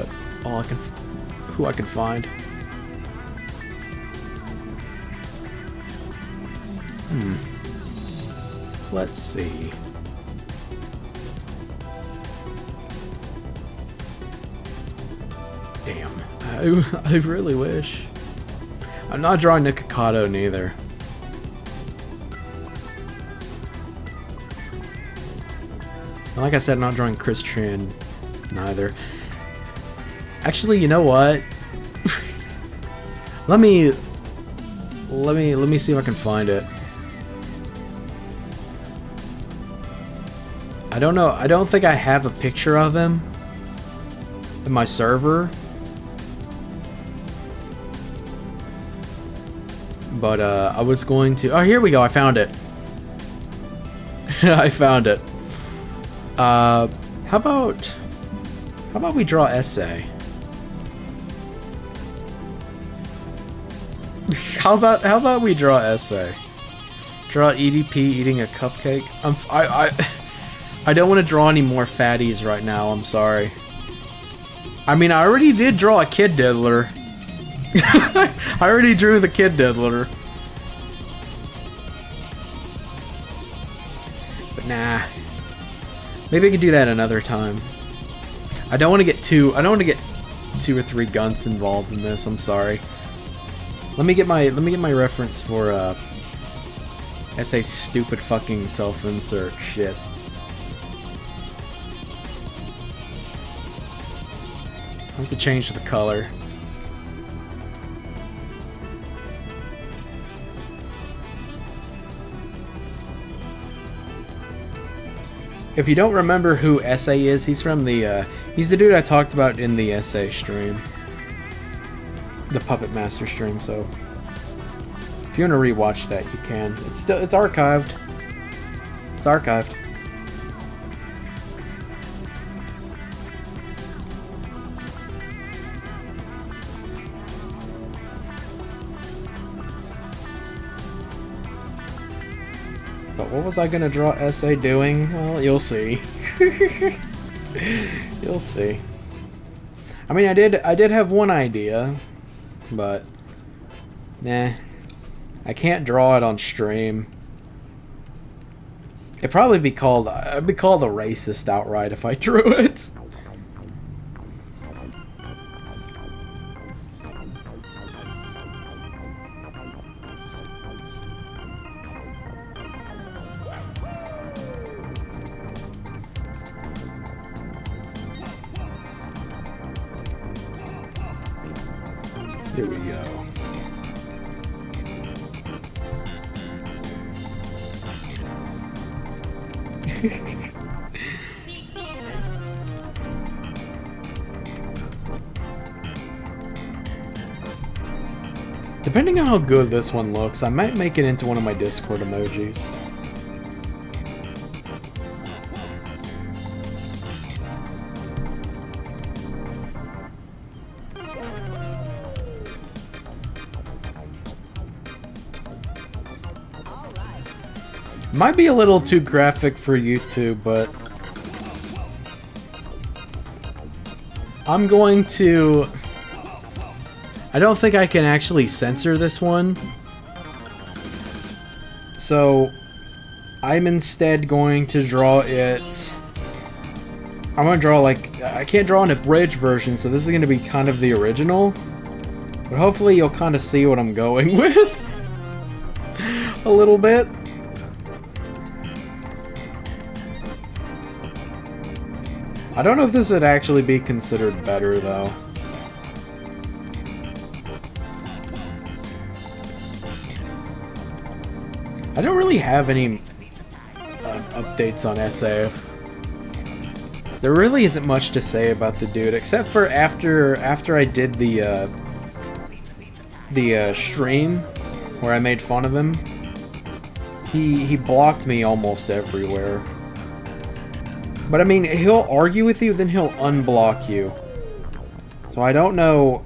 I can find. Let's see. Damn. I really wish. I'm not drawing Nikocado neither. And like I said, I'm not drawing Chris Tran neither. Actually, you know what? let me see if I can find it. I don't know. I don't think I have a picture of him in my server. But I was going to... Oh, here we go. I found it. I found it. How about we draw essay? How about we draw essay? Draw EDP eating a cupcake. I don't want to draw any more fatties right now. I'm sorry. I mean, I already did draw a kid diddler. I already drew the kid diddler. But nah. Maybe I could do that another time. I don't want to get two or three guns involved in this. I'm sorry. Let me get my reference for that's a stupid fucking self-insert shit. I have to change the color. If you don't remember who Essay is, he's from the he's the dude I talked about in the Essay stream. The Puppet Master stream, so if you want to rewatch that, you can. It's archived. It's archived. what was I gonna draw SA doing? Well, you'll see. You'll see. I mean, I did have one idea, but nah, I can't draw it on stream. It'd probably be called a racist outright if I drew it. Here we go. Depending on how good this one looks, I might make it into one of my Discord emojis. Might be a little too graphic for YouTube, but I'm going to... I don't think I can actually censor this one. So I'm instead going to draw it... I'm going to draw like... I can't draw an abridged version, so this is going to be kind of the original. But hopefully you'll kind of see what I'm going with. A little bit. I don't know if this would actually be considered better, though. I don't really have any updates on SA. There really isn't much to say about the dude, except for after I did the stream where I made fun of him. He blocked me almost everywhere. But I mean, he'll argue with you, then he'll unblock you. So I don't know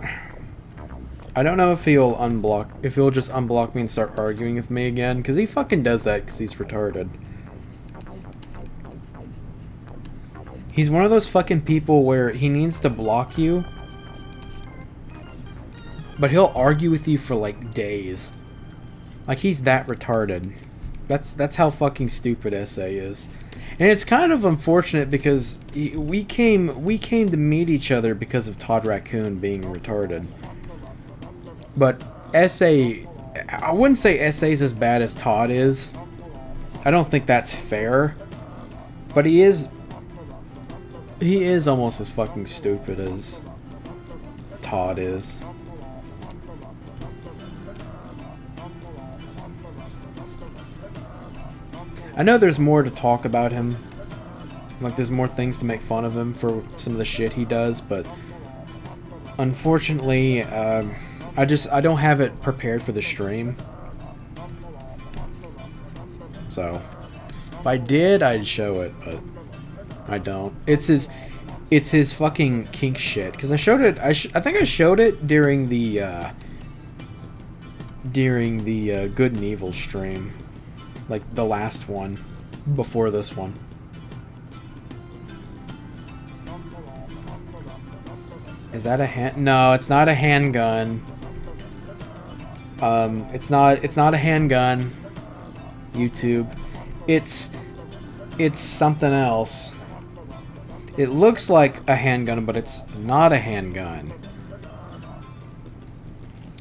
if he'll just unblock me and start arguing with me again, because he fucking does that because he's retarded. He's one of those fucking people where he needs to block you, but he'll argue with you for like days. Like, he's that retarded. That's how fucking stupid SA is. And it's kind of unfortunate because we came to meet each other because of Todd Raccoon being retarded. But SA, I wouldn't say SA's as bad as Todd is. I don't think that's fair. But he is almost as fucking stupid as Todd is. I know there's more to talk about him. Like, there's more things to make fun of him for some of the shit he does, but unfortunately, I don't have it prepared for the stream. So, if I did, I'd show it, but I don't. It's his fucking kink shit. Because I showed it. I think I showed it during the Good and Evil stream. Like, the last one. Before this one. Is that a hand? No, it's not a handgun. It's not a handgun. YouTube. It's something else. It looks like a handgun, but it's not a handgun.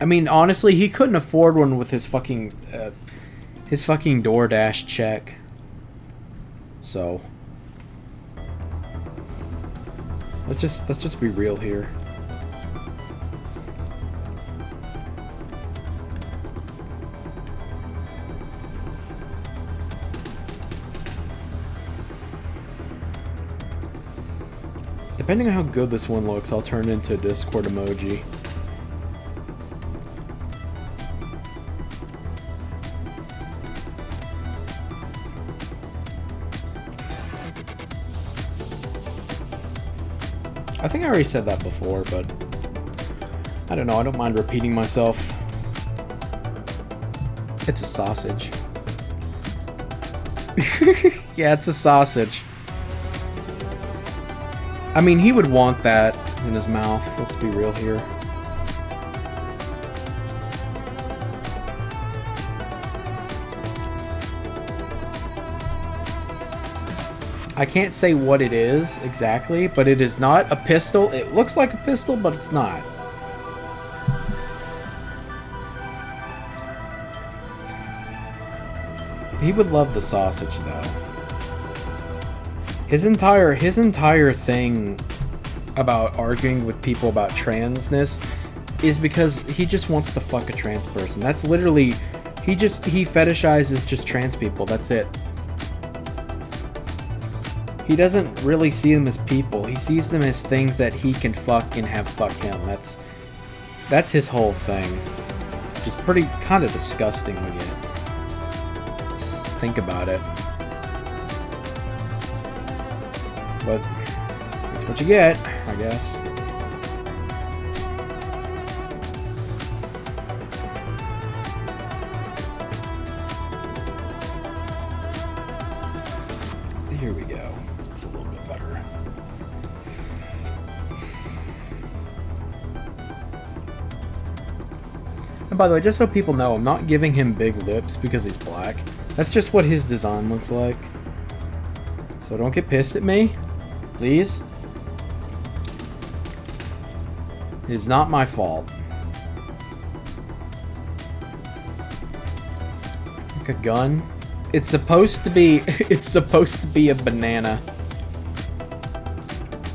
I mean, honestly, he couldn't afford one with his fucking DoorDash check. So let's just be real here. Depending on how good this one looks, I'll turn it into a Discord emoji. I think I already said that before, but I don't know, I don't mind repeating myself. It's a sausage. Yeah, it's a sausage. I mean, he would want that in his mouth. Let's be real here. I can't say what it is exactly, but it is not a pistol. It looks like a pistol, but it's not. He would love the sausage, though. His entire thing about arguing with people about transness is because he just wants to fuck a trans person. That's literally, he fetishizes just trans people. That's it. He doesn't really see them as people. He sees them as things that he can fuck and have fuck him. That's his whole thing. Which is pretty kind of disgusting when you think about it. But that's what you get, I guess. Here we go. It's a little bit better. And by the way, just so people know, I'm not giving him big lips because he's black. That's just what his design looks like. So don't get pissed at me, please. It's not my fault. Like a gun. It's supposed to be a banana.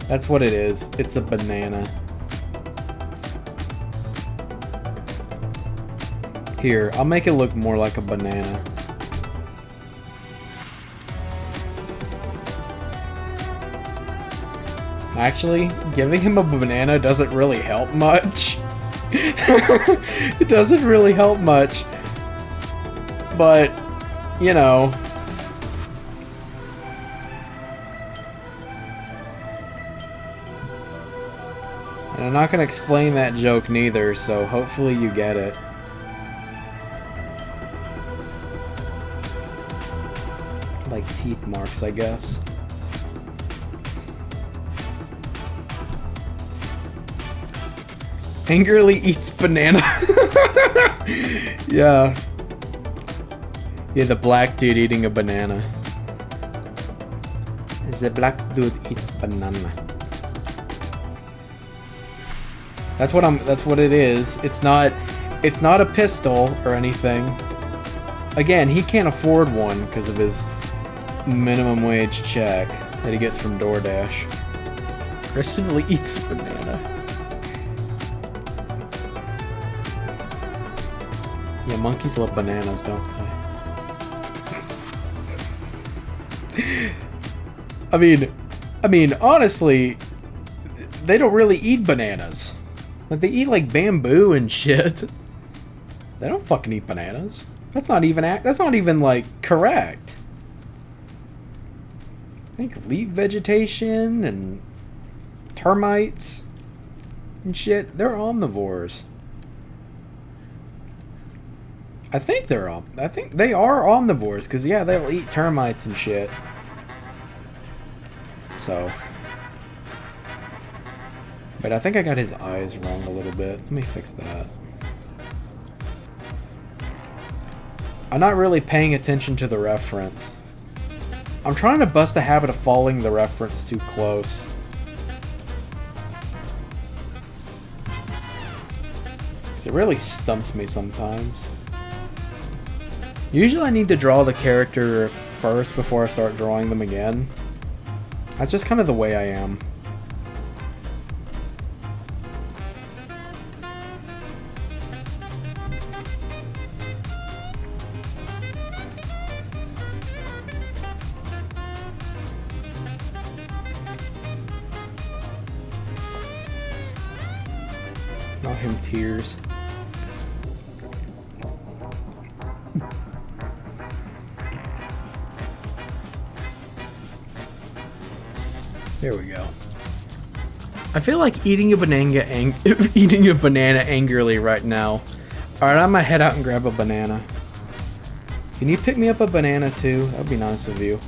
That's what it is. It's a banana. Here, I'll make it look more like a banana. Actually, giving him a banana doesn't really help much. It doesn't really help much. But, you know. And I'm not going to explain that joke neither, so hopefully you get it. Like teeth marks, I guess. Angrily eats banana. Yeah. Yeah, the black dude eating a banana. The black dude eats banana. That's what it is. It's not a pistol or anything. Again, he can't afford one because of his minimum wage check that he gets from DoorDash. Aggressively eats banana. Yeah, monkeys love bananas, don't they? I mean, honestly, they don't really eat bananas. Like, they eat, like, bamboo and shit. They don't fucking eat bananas. That's not even, like, correct. I think leaf vegetation and termites and shit, they're omnivores. I think they are omnivores, because, yeah, they'll eat termites and shit. So. But I think I got his eyes wrong a little bit. Let me fix that. I'm not really paying attention to the reference. I'm trying to bust a habit of following the reference too close. It really stumps me sometimes. Usually I need to draw the character first before I start drawing them again. That's just kind of the way I am. Not him tears. There we go. I feel like eating a banana angrily right now. Alright, I'm gonna head out and grab a banana. Can you pick me up a banana too? That'd be nice of you.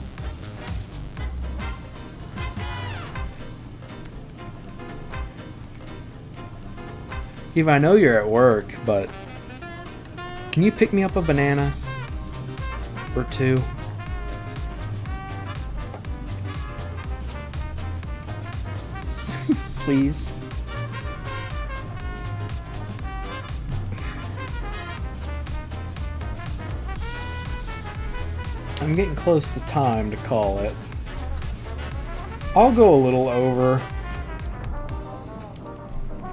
Eva, I know you're at work, but can you pick me up a banana or two? Please. I'm getting close to time to call it. I'll go a little over.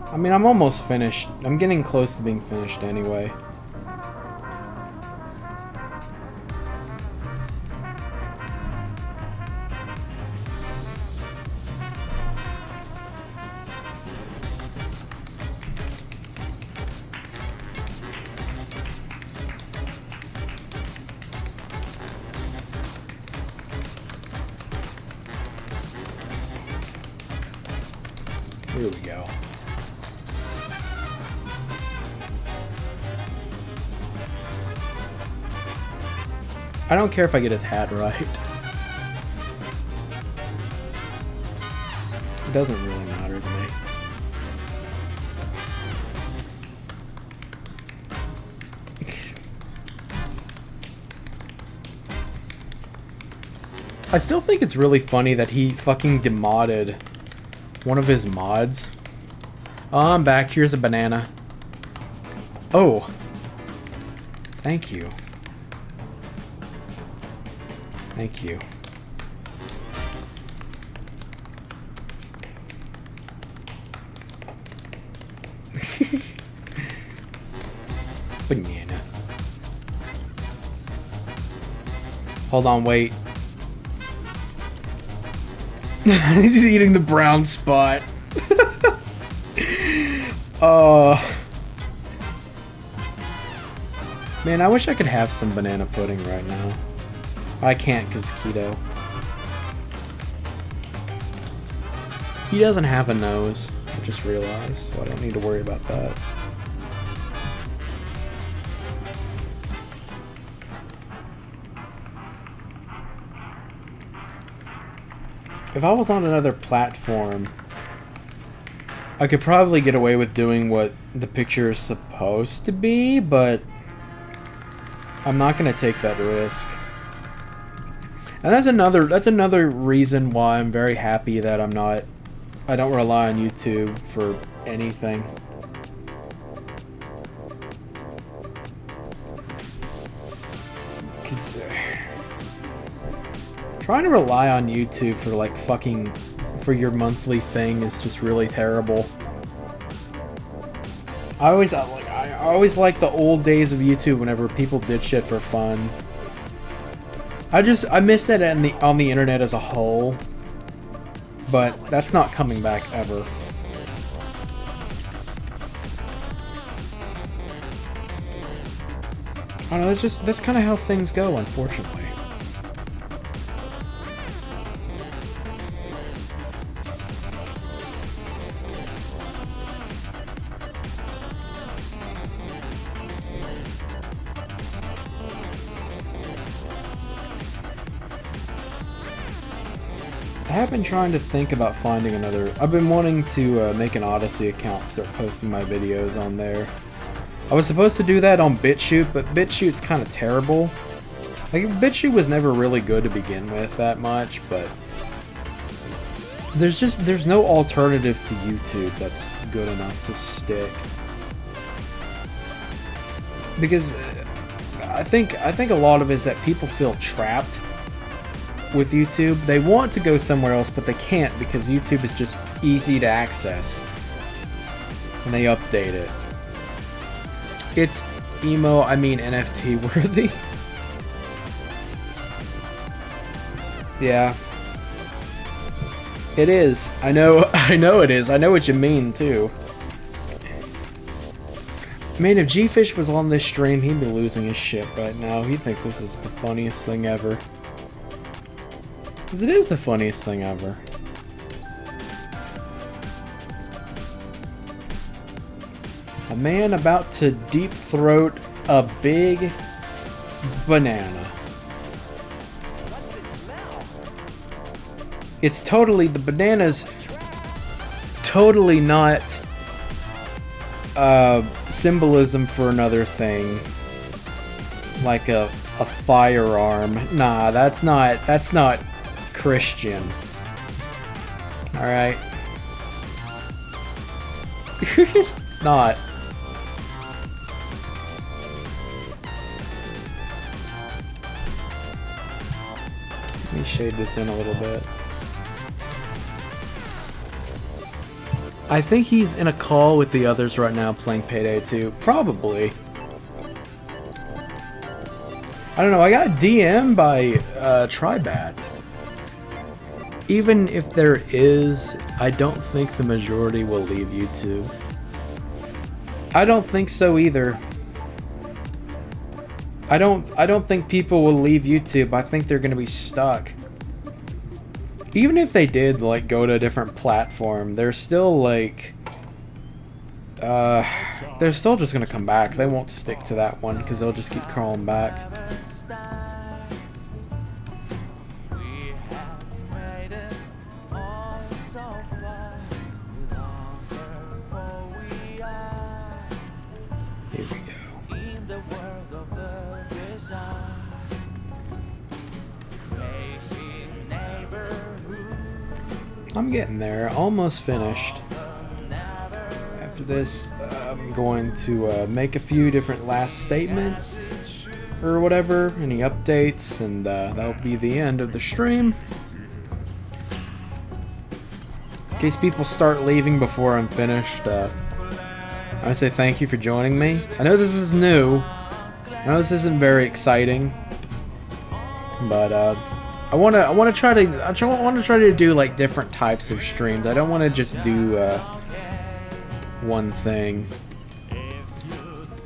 I mean, I'm almost finished. I'm getting close to being finished anyway. Here we go. I don't care if I get his hat right. It doesn't really matter to me. I still think it's really funny that he fucking demodded one of his mods. Oh, I'm back. Here's a banana. Oh. Thank you. Thank you. Banana. Hold on, wait. He's eating the brown spot. Man, I wish I could have some banana pudding right now. I can't because keto. He doesn't have a nose, I just realized, so I don't need to worry about that. If I was on another platform, I could probably get away with doing what the picture is supposed to be, but I'm not going to take that risk. And that's another reason why I'm very happy that I don't rely on YouTube for anything. Cause trying to rely on YouTube for like for your monthly thing is just really terrible. I always like the old days of YouTube whenever people did shit for fun. I miss that on the internet as a whole, but that's not coming back ever. I don't know, that's kind of how things go, unfortunately. I have been trying to think about finding another. I've been wanting to make an Odyssey account and start posting my videos on there. I was supposed to do that on BitChute, but BitChute's kind of terrible. Like, BitChute was never really good to begin with that much, but there's no alternative to YouTube that's good enough to stick. Because I think a lot of it is that people feel trapped with YouTube. They want to go somewhere else, but they can't because YouTube is just easy to access. And they update it. It's NFT worthy. Yeah. It is. I know it is. I know what you mean too. Man, if G-Fish was on this stream, he'd be losing his shit right now. He'd think this is the funniest thing ever. Because it is the funniest thing ever. A man about to deep throat a big banana. It's totally, the banana's totally not symbolism for another thing. Like a firearm. Nah, that's not Christian. Alright. It's not. Let me shade this in a little bit. I think he's in a call with the others right now playing Payday 2. Probably. I don't know, I got DM'd by Tribat. Even if there is, I don't think the majority will leave YouTube. I don't think so either. I don't think people will leave YouTube. I think they're gonna be stuck. Even if they did like go to a different platform, they're still like they're still just gonna come back. They won't stick to that one because they'll just keep crawling back. Here we go. I'm getting there. Almost finished. After this, I'm going to make a few different last statements or whatever, any updates, and that'll be the end of the stream. In case people start leaving before I'm finished, I want to say thank you for joining me. I know this is new. I know this isn't very exciting, but I want to try to do like different types of streams. I don't want to just do one thing.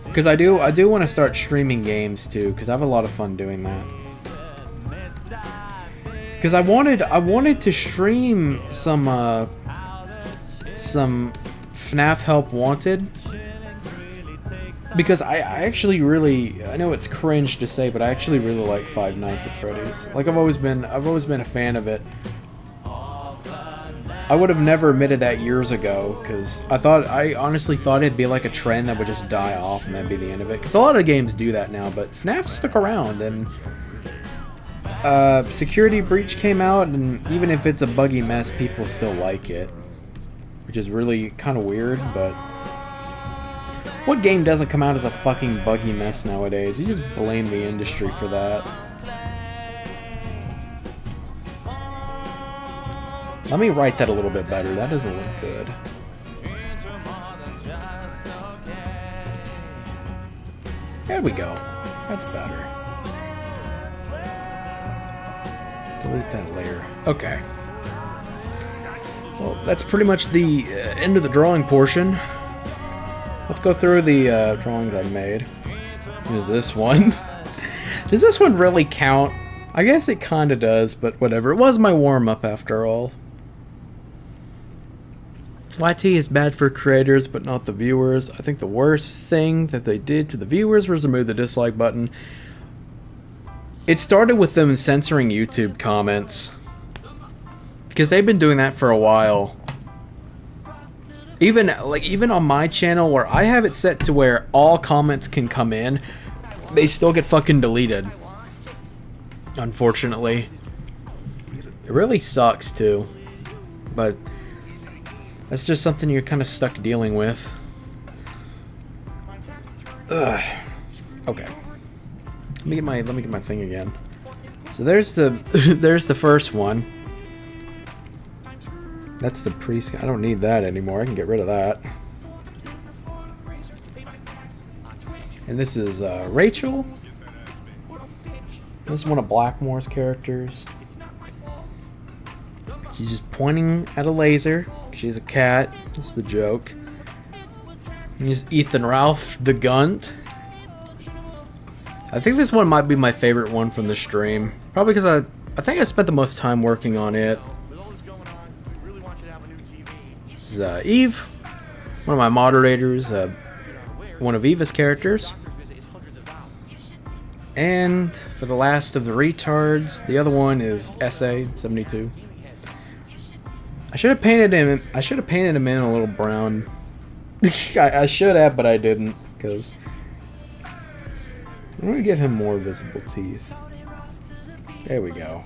Because I do want to start streaming games too, because I have a lot of fun doing that. Because I wanted to stream some FNAF Help Wanted. Because I actually really, I know it's cringe to say, but I actually really like Five Nights at Freddy's. Like I've always been a fan of it. I would have never admitted that years ago, because I honestly thought it'd be like a trend that would just die off and that'd be the end of it. Because a lot of games do that now, but FNAF stuck around, and Security Breach came out, and even if it's a buggy mess, people still like it. Which is really kind of weird, but what game doesn't come out as a fucking buggy mess nowadays? You just blame the industry for that. Let me write that a little bit better. That doesn't look good. There we go. That's better. Delete that layer. Okay. Well, that's pretty much the end of the drawing portion. Let's go through the drawings I've made. Here's this one. Does this one really count? I guess it kind of does, but whatever. It was my warm-up after all. YT is bad for creators, but not the viewers. I think the worst thing that they did to the viewers was remove the dislike button. It started with them censoring YouTube comments, because they've been doing that for a while. Even on my channel, where I have it set to where all comments can come in, they still get fucking deleted. Unfortunately. It really sucks too. But that's just something you're kind of stuck dealing with. Ugh. Okay. Let me get my thing again. So there's the there's the first one. That's the pre-scan. I don't need that anymore. I can get rid of that. And this is Rachel. This is one of Blackmore's characters. She's just pointing at a laser. She's a cat. That's the joke. And here's Ethan Ralph, the Gunt. I think this one might be my favorite one from the stream. Probably because I think I spent the most time working on it. This is Eve, one of my moderators, one of Eva's characters. And for the last of the retards, the other one is SA72. I should have painted him. I should have painted him in a little brown. I should have, but I didn't, because I'm gonna give him more visible teeth. There we go.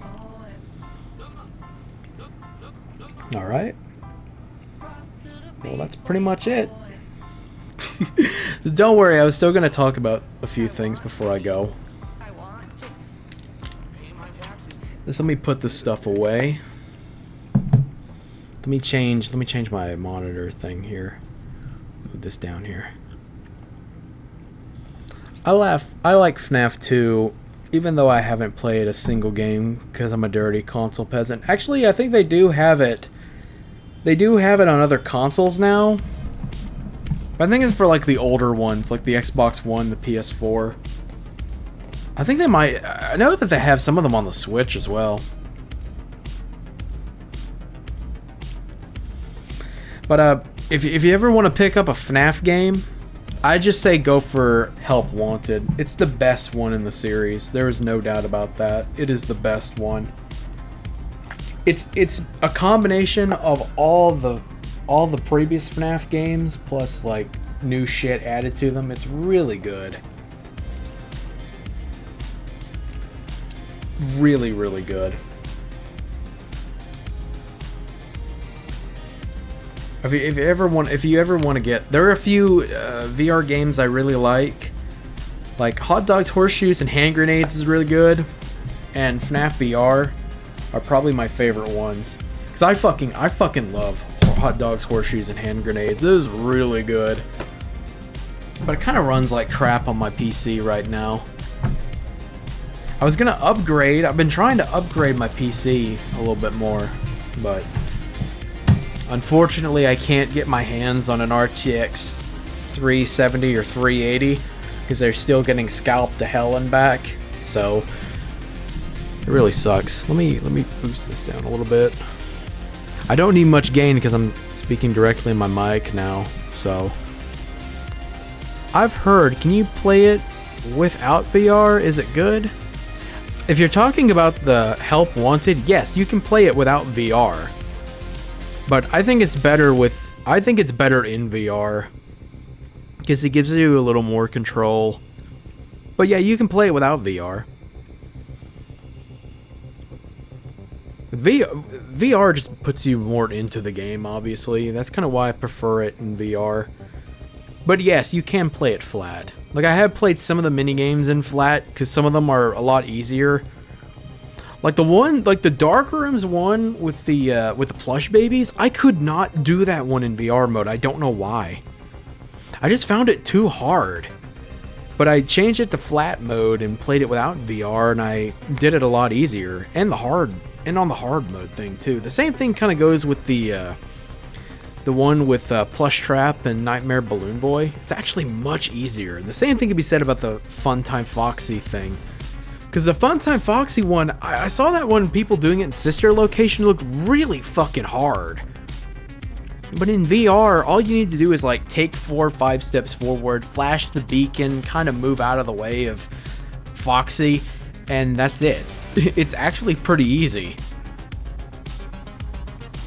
All right. Well, that's pretty much it. Don't worry, I was still gonna talk about a few things before I go. Just let me put this stuff away. Let me change my monitor thing here. Move this down here. I like FNAF 2, even though I haven't played a single game because I'm a dirty console peasant. Actually, I think they do have it. They do have it on other consoles now. But I think it's for like the older ones, like the Xbox One, the PS4. I think they might. I know that they have some of them on the Switch as well. But if you ever want to pick up a FNAF game, I just say go for Help Wanted. It's the best one in the series. There is no doubt about that. It is the best one. It's a combination of all the previous FNAF games plus like new shit added to them. It's really good. Really, really good. If you ever want to get, there are a few VR games I really like Hot Dogs, Horseshoes, and Hand Grenades is really good, and FNAF VR are probably my favorite ones, because I fucking love Hot Dogs, Horseshoes, and Hand Grenades. This is really good, but it kind of runs like crap on my PC right now. I was gonna upgrade. I've been trying to upgrade my PC a little bit more, but unfortunately, I can't get my hands on an RTX 370 or 380 because they're still getting scalped to hell and back. So it really sucks. Let me boost this down a little bit. I don't need much gain because I'm speaking directly in my mic now. So I've heard, can you play it without VR? Is it good? If you're talking about the Help Wanted, yes, you can play it without VR. But I think it's better in VR because it gives you a little more control. But yeah, you can play it without VR. VR just puts you more into the game, obviously. That's kind of why I prefer it in VR. But yes, you can play it flat. Like, I have played some of the mini games in flat because some of them are a lot easier. Like the Dark Rooms one with the plush babies, I could not do that one in VR mode. I don't know why. I just found it too hard. But I changed it to flat mode and played it without VR, and I did it a lot easier. And on the hard mode thing too. The same thing kind of goes with the one with Plush Trap and Nightmare Balloon Boy. It's actually much easier. The same thing can be said about the Funtime Foxy thing. Because the Funtime Foxy one, I saw that one, people doing it in Sister Location, looked really fucking hard. But in VR, all you need to do is like take 4 or 5 steps forward, flash the beacon, kind of move out of the way of Foxy, and that's it. It's actually pretty easy.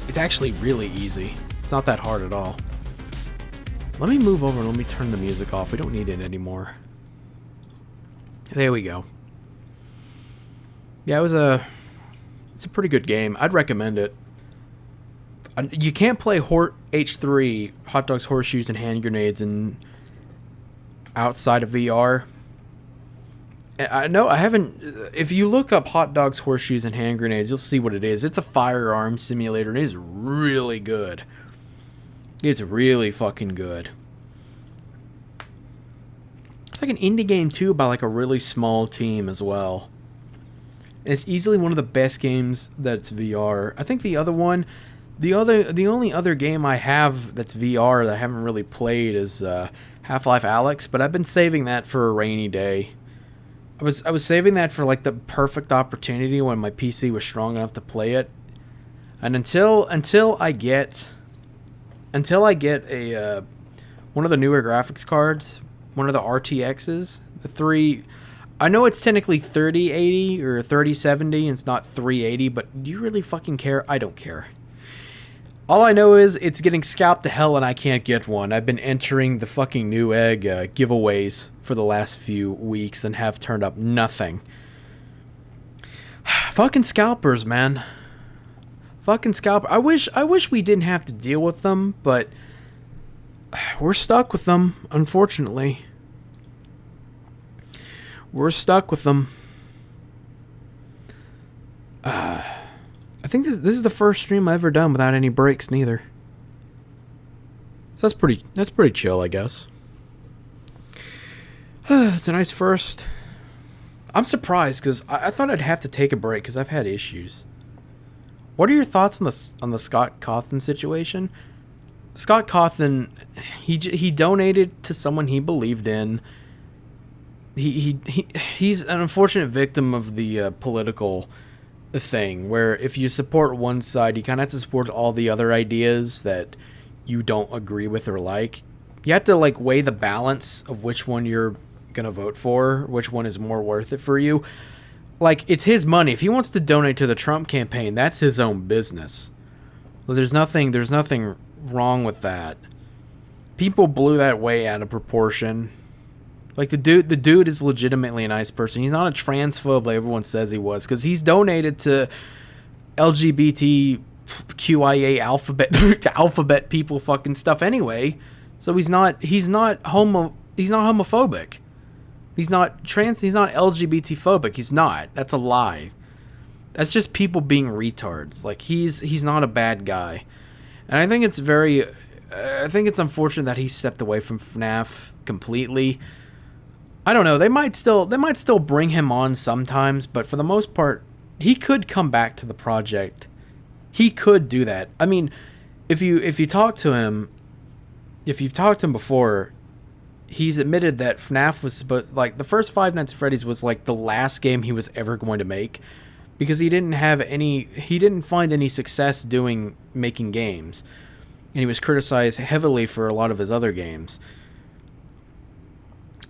It's actually really easy. It's not that hard at all. Let me move over and let me turn the music off. We don't need it anymore. There we go. Yeah, it's a pretty good game. I'd recommend it. You can't play H3, Hot Dogs, Horseshoes, and Hand Grenades outside of VR. I know I haven't. If you look up Hot Dogs, Horseshoes, and Hand Grenades, you'll see what it is. It's a firearm simulator, and it is really good. It's really fucking good. It's like an indie game too, by like a really small team as well. And it's easily one of the best games that's VR. I think the other one, the only other game I have that's VR that I haven't really played is Half-Life Alyx, but I've been saving that for a rainy day. I was saving that for like the perfect opportunity when my PC was strong enough to play it. And until I get a one of the newer graphics cards, one of the RTXs, the 3, I know it's technically 3080 or 3070 and it's not 380, but do you really fucking care? I don't care. All I know is it's getting scalped to hell and I can't get one. I've been entering the fucking new egg giveaways for the last few weeks and have turned up nothing. Fucking scalpers, man. Fucking scalper. I wish we didn't have to deal with them, but we're stuck with them, unfortunately. We're stuck with them. I think this is the first stream I've ever done without any breaks, neither. So that's pretty chill, I guess. It's a nice first. I'm surprised because I thought I'd have to take a break because I've had issues. What are your thoughts on the Scott Cawthon situation? Scott Cawthon, he donated to someone he believed in. He's an unfortunate victim of the political thing where if you support one side, you kind of have to support all the other ideas that you don't agree with or like. You have to like weigh the balance of which one you're gonna vote for, which one is more worth it for you. Like, it's his money. If he wants to donate to the Trump campaign, that's his own business. Well, there's nothing wrong with that. People blew that way out of proportion. Like, the dude is legitimately a nice person. He's not a transphobe like everyone says he was, because he's donated to LGBTQIA alphabet people fucking stuff anyway. So he's not homophobic. He's not LGBT phobic. He's not. That's a lie. That's just people being retards. Like, he's not a bad guy. And I think it's unfortunate that he stepped away from FNAF completely. I don't know. They might still bring him on sometimes, but for the most part, he could come back to the project. He could do that. I mean, if you've talked to him before, he's admitted that FNAF was supposed, like, the first Five Nights at Freddy's was like the last game he was ever going to make, because he didn't find any success making games, and he was criticized heavily for a lot of his other games.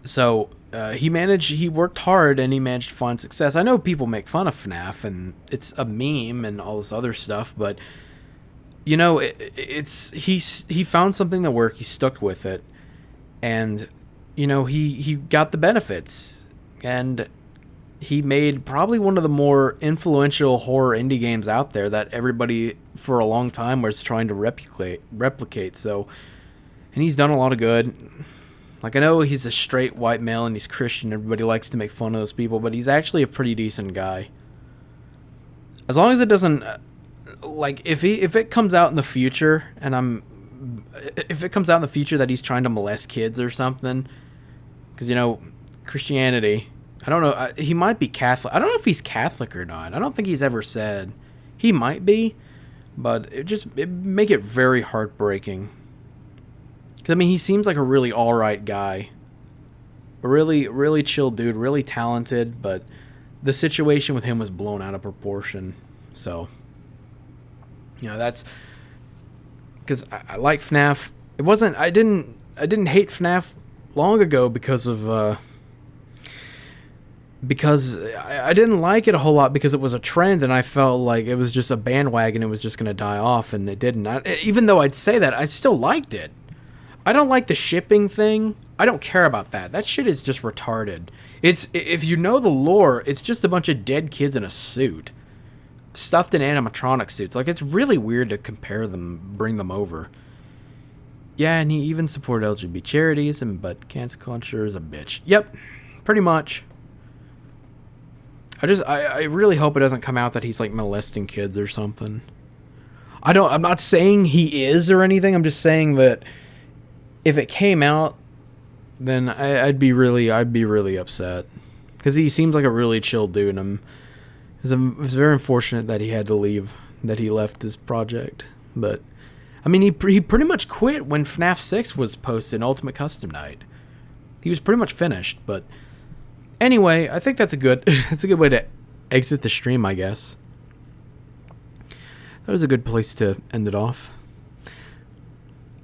So he worked hard and he managed to find success. I know people make fun of FNAF and it's a meme and all this other stuff, but you know, he found something that worked. He stuck with it. And, you know, he got the benefits, and he made probably one of the more influential horror indie games out there that everybody for a long time was trying to replicate. So, and he's done a lot of good. Like, I know he's a straight white male and he's Christian. Everybody likes to make fun of those people, but he's actually a pretty decent guy. As long as it doesn't, like, if it comes out in the future that he's trying to molest kids or something, because, you know, Christianity, I don't know, he might be Catholic. I don't know if he's Catholic or not. I don't think he's ever said. He might be, but it make it very heartbreaking. Because, I mean, he seems like a really alright guy. A really, really chill dude, really talented, but the situation with him was blown out of proportion. So, you know, that's because I like FNAF. I didn't hate FNAF long ago because I didn't like it a whole lot because it was a trend and I felt like it was just a bandwagon. It was just going to die off, and it didn't. Even though I'd say that, I still liked it. I don't like the shipping thing. I don't care about that. That shit is just retarded. If you know the lore, it's just a bunch of dead kids in a suit, stuffed in animatronic suits. Like, it's really weird to compare them, bring them over. Yeah, and he even supported LGBT charities, but cancel culture is a bitch. Yep, pretty much. I really hope it doesn't come out that he's, like, molesting kids or something. I'm not saying he is or anything. I'm just saying that if it came out, then I'd be really upset, because he seems like a really chill dude. And it's very unfortunate that he had to leave, that he left his project. But I mean, he pretty much quit when FNAF 6 was posted, Ultimate Custom Night. He was pretty much finished. But anyway, I think that's a good way to exit the stream, I guess. That was a good place to end it off.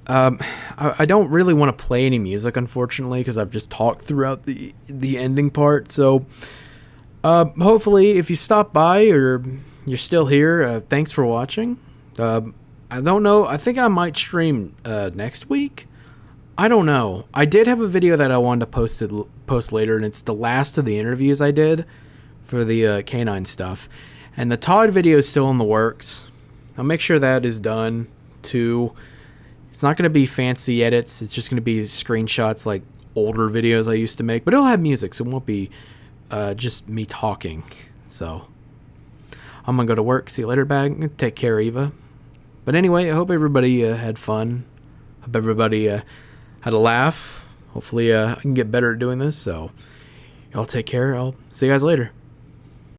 I don't really want to play any music, unfortunately, because I've just talked throughout the ending part. So, hopefully, if you stop by or you're still here, thanks for watching. I don't know. I think I might stream next week. I don't know. I did have a video that I wanted to post later, and it's the last of the interviews I did for the canine stuff. And the Todd video is still in the works. I'll make sure that is done too. It's not going to be fancy edits. It's just going to be screenshots like older videos I used to make. But it'll have music, so it won't be just me talking. So I'm going to go to work. See you later, bag. Take care, Eva. But anyway, I hope everybody had fun. Hope everybody had a laugh. Hopefully I can get better at doing this. So y'all take care. I'll see you guys later.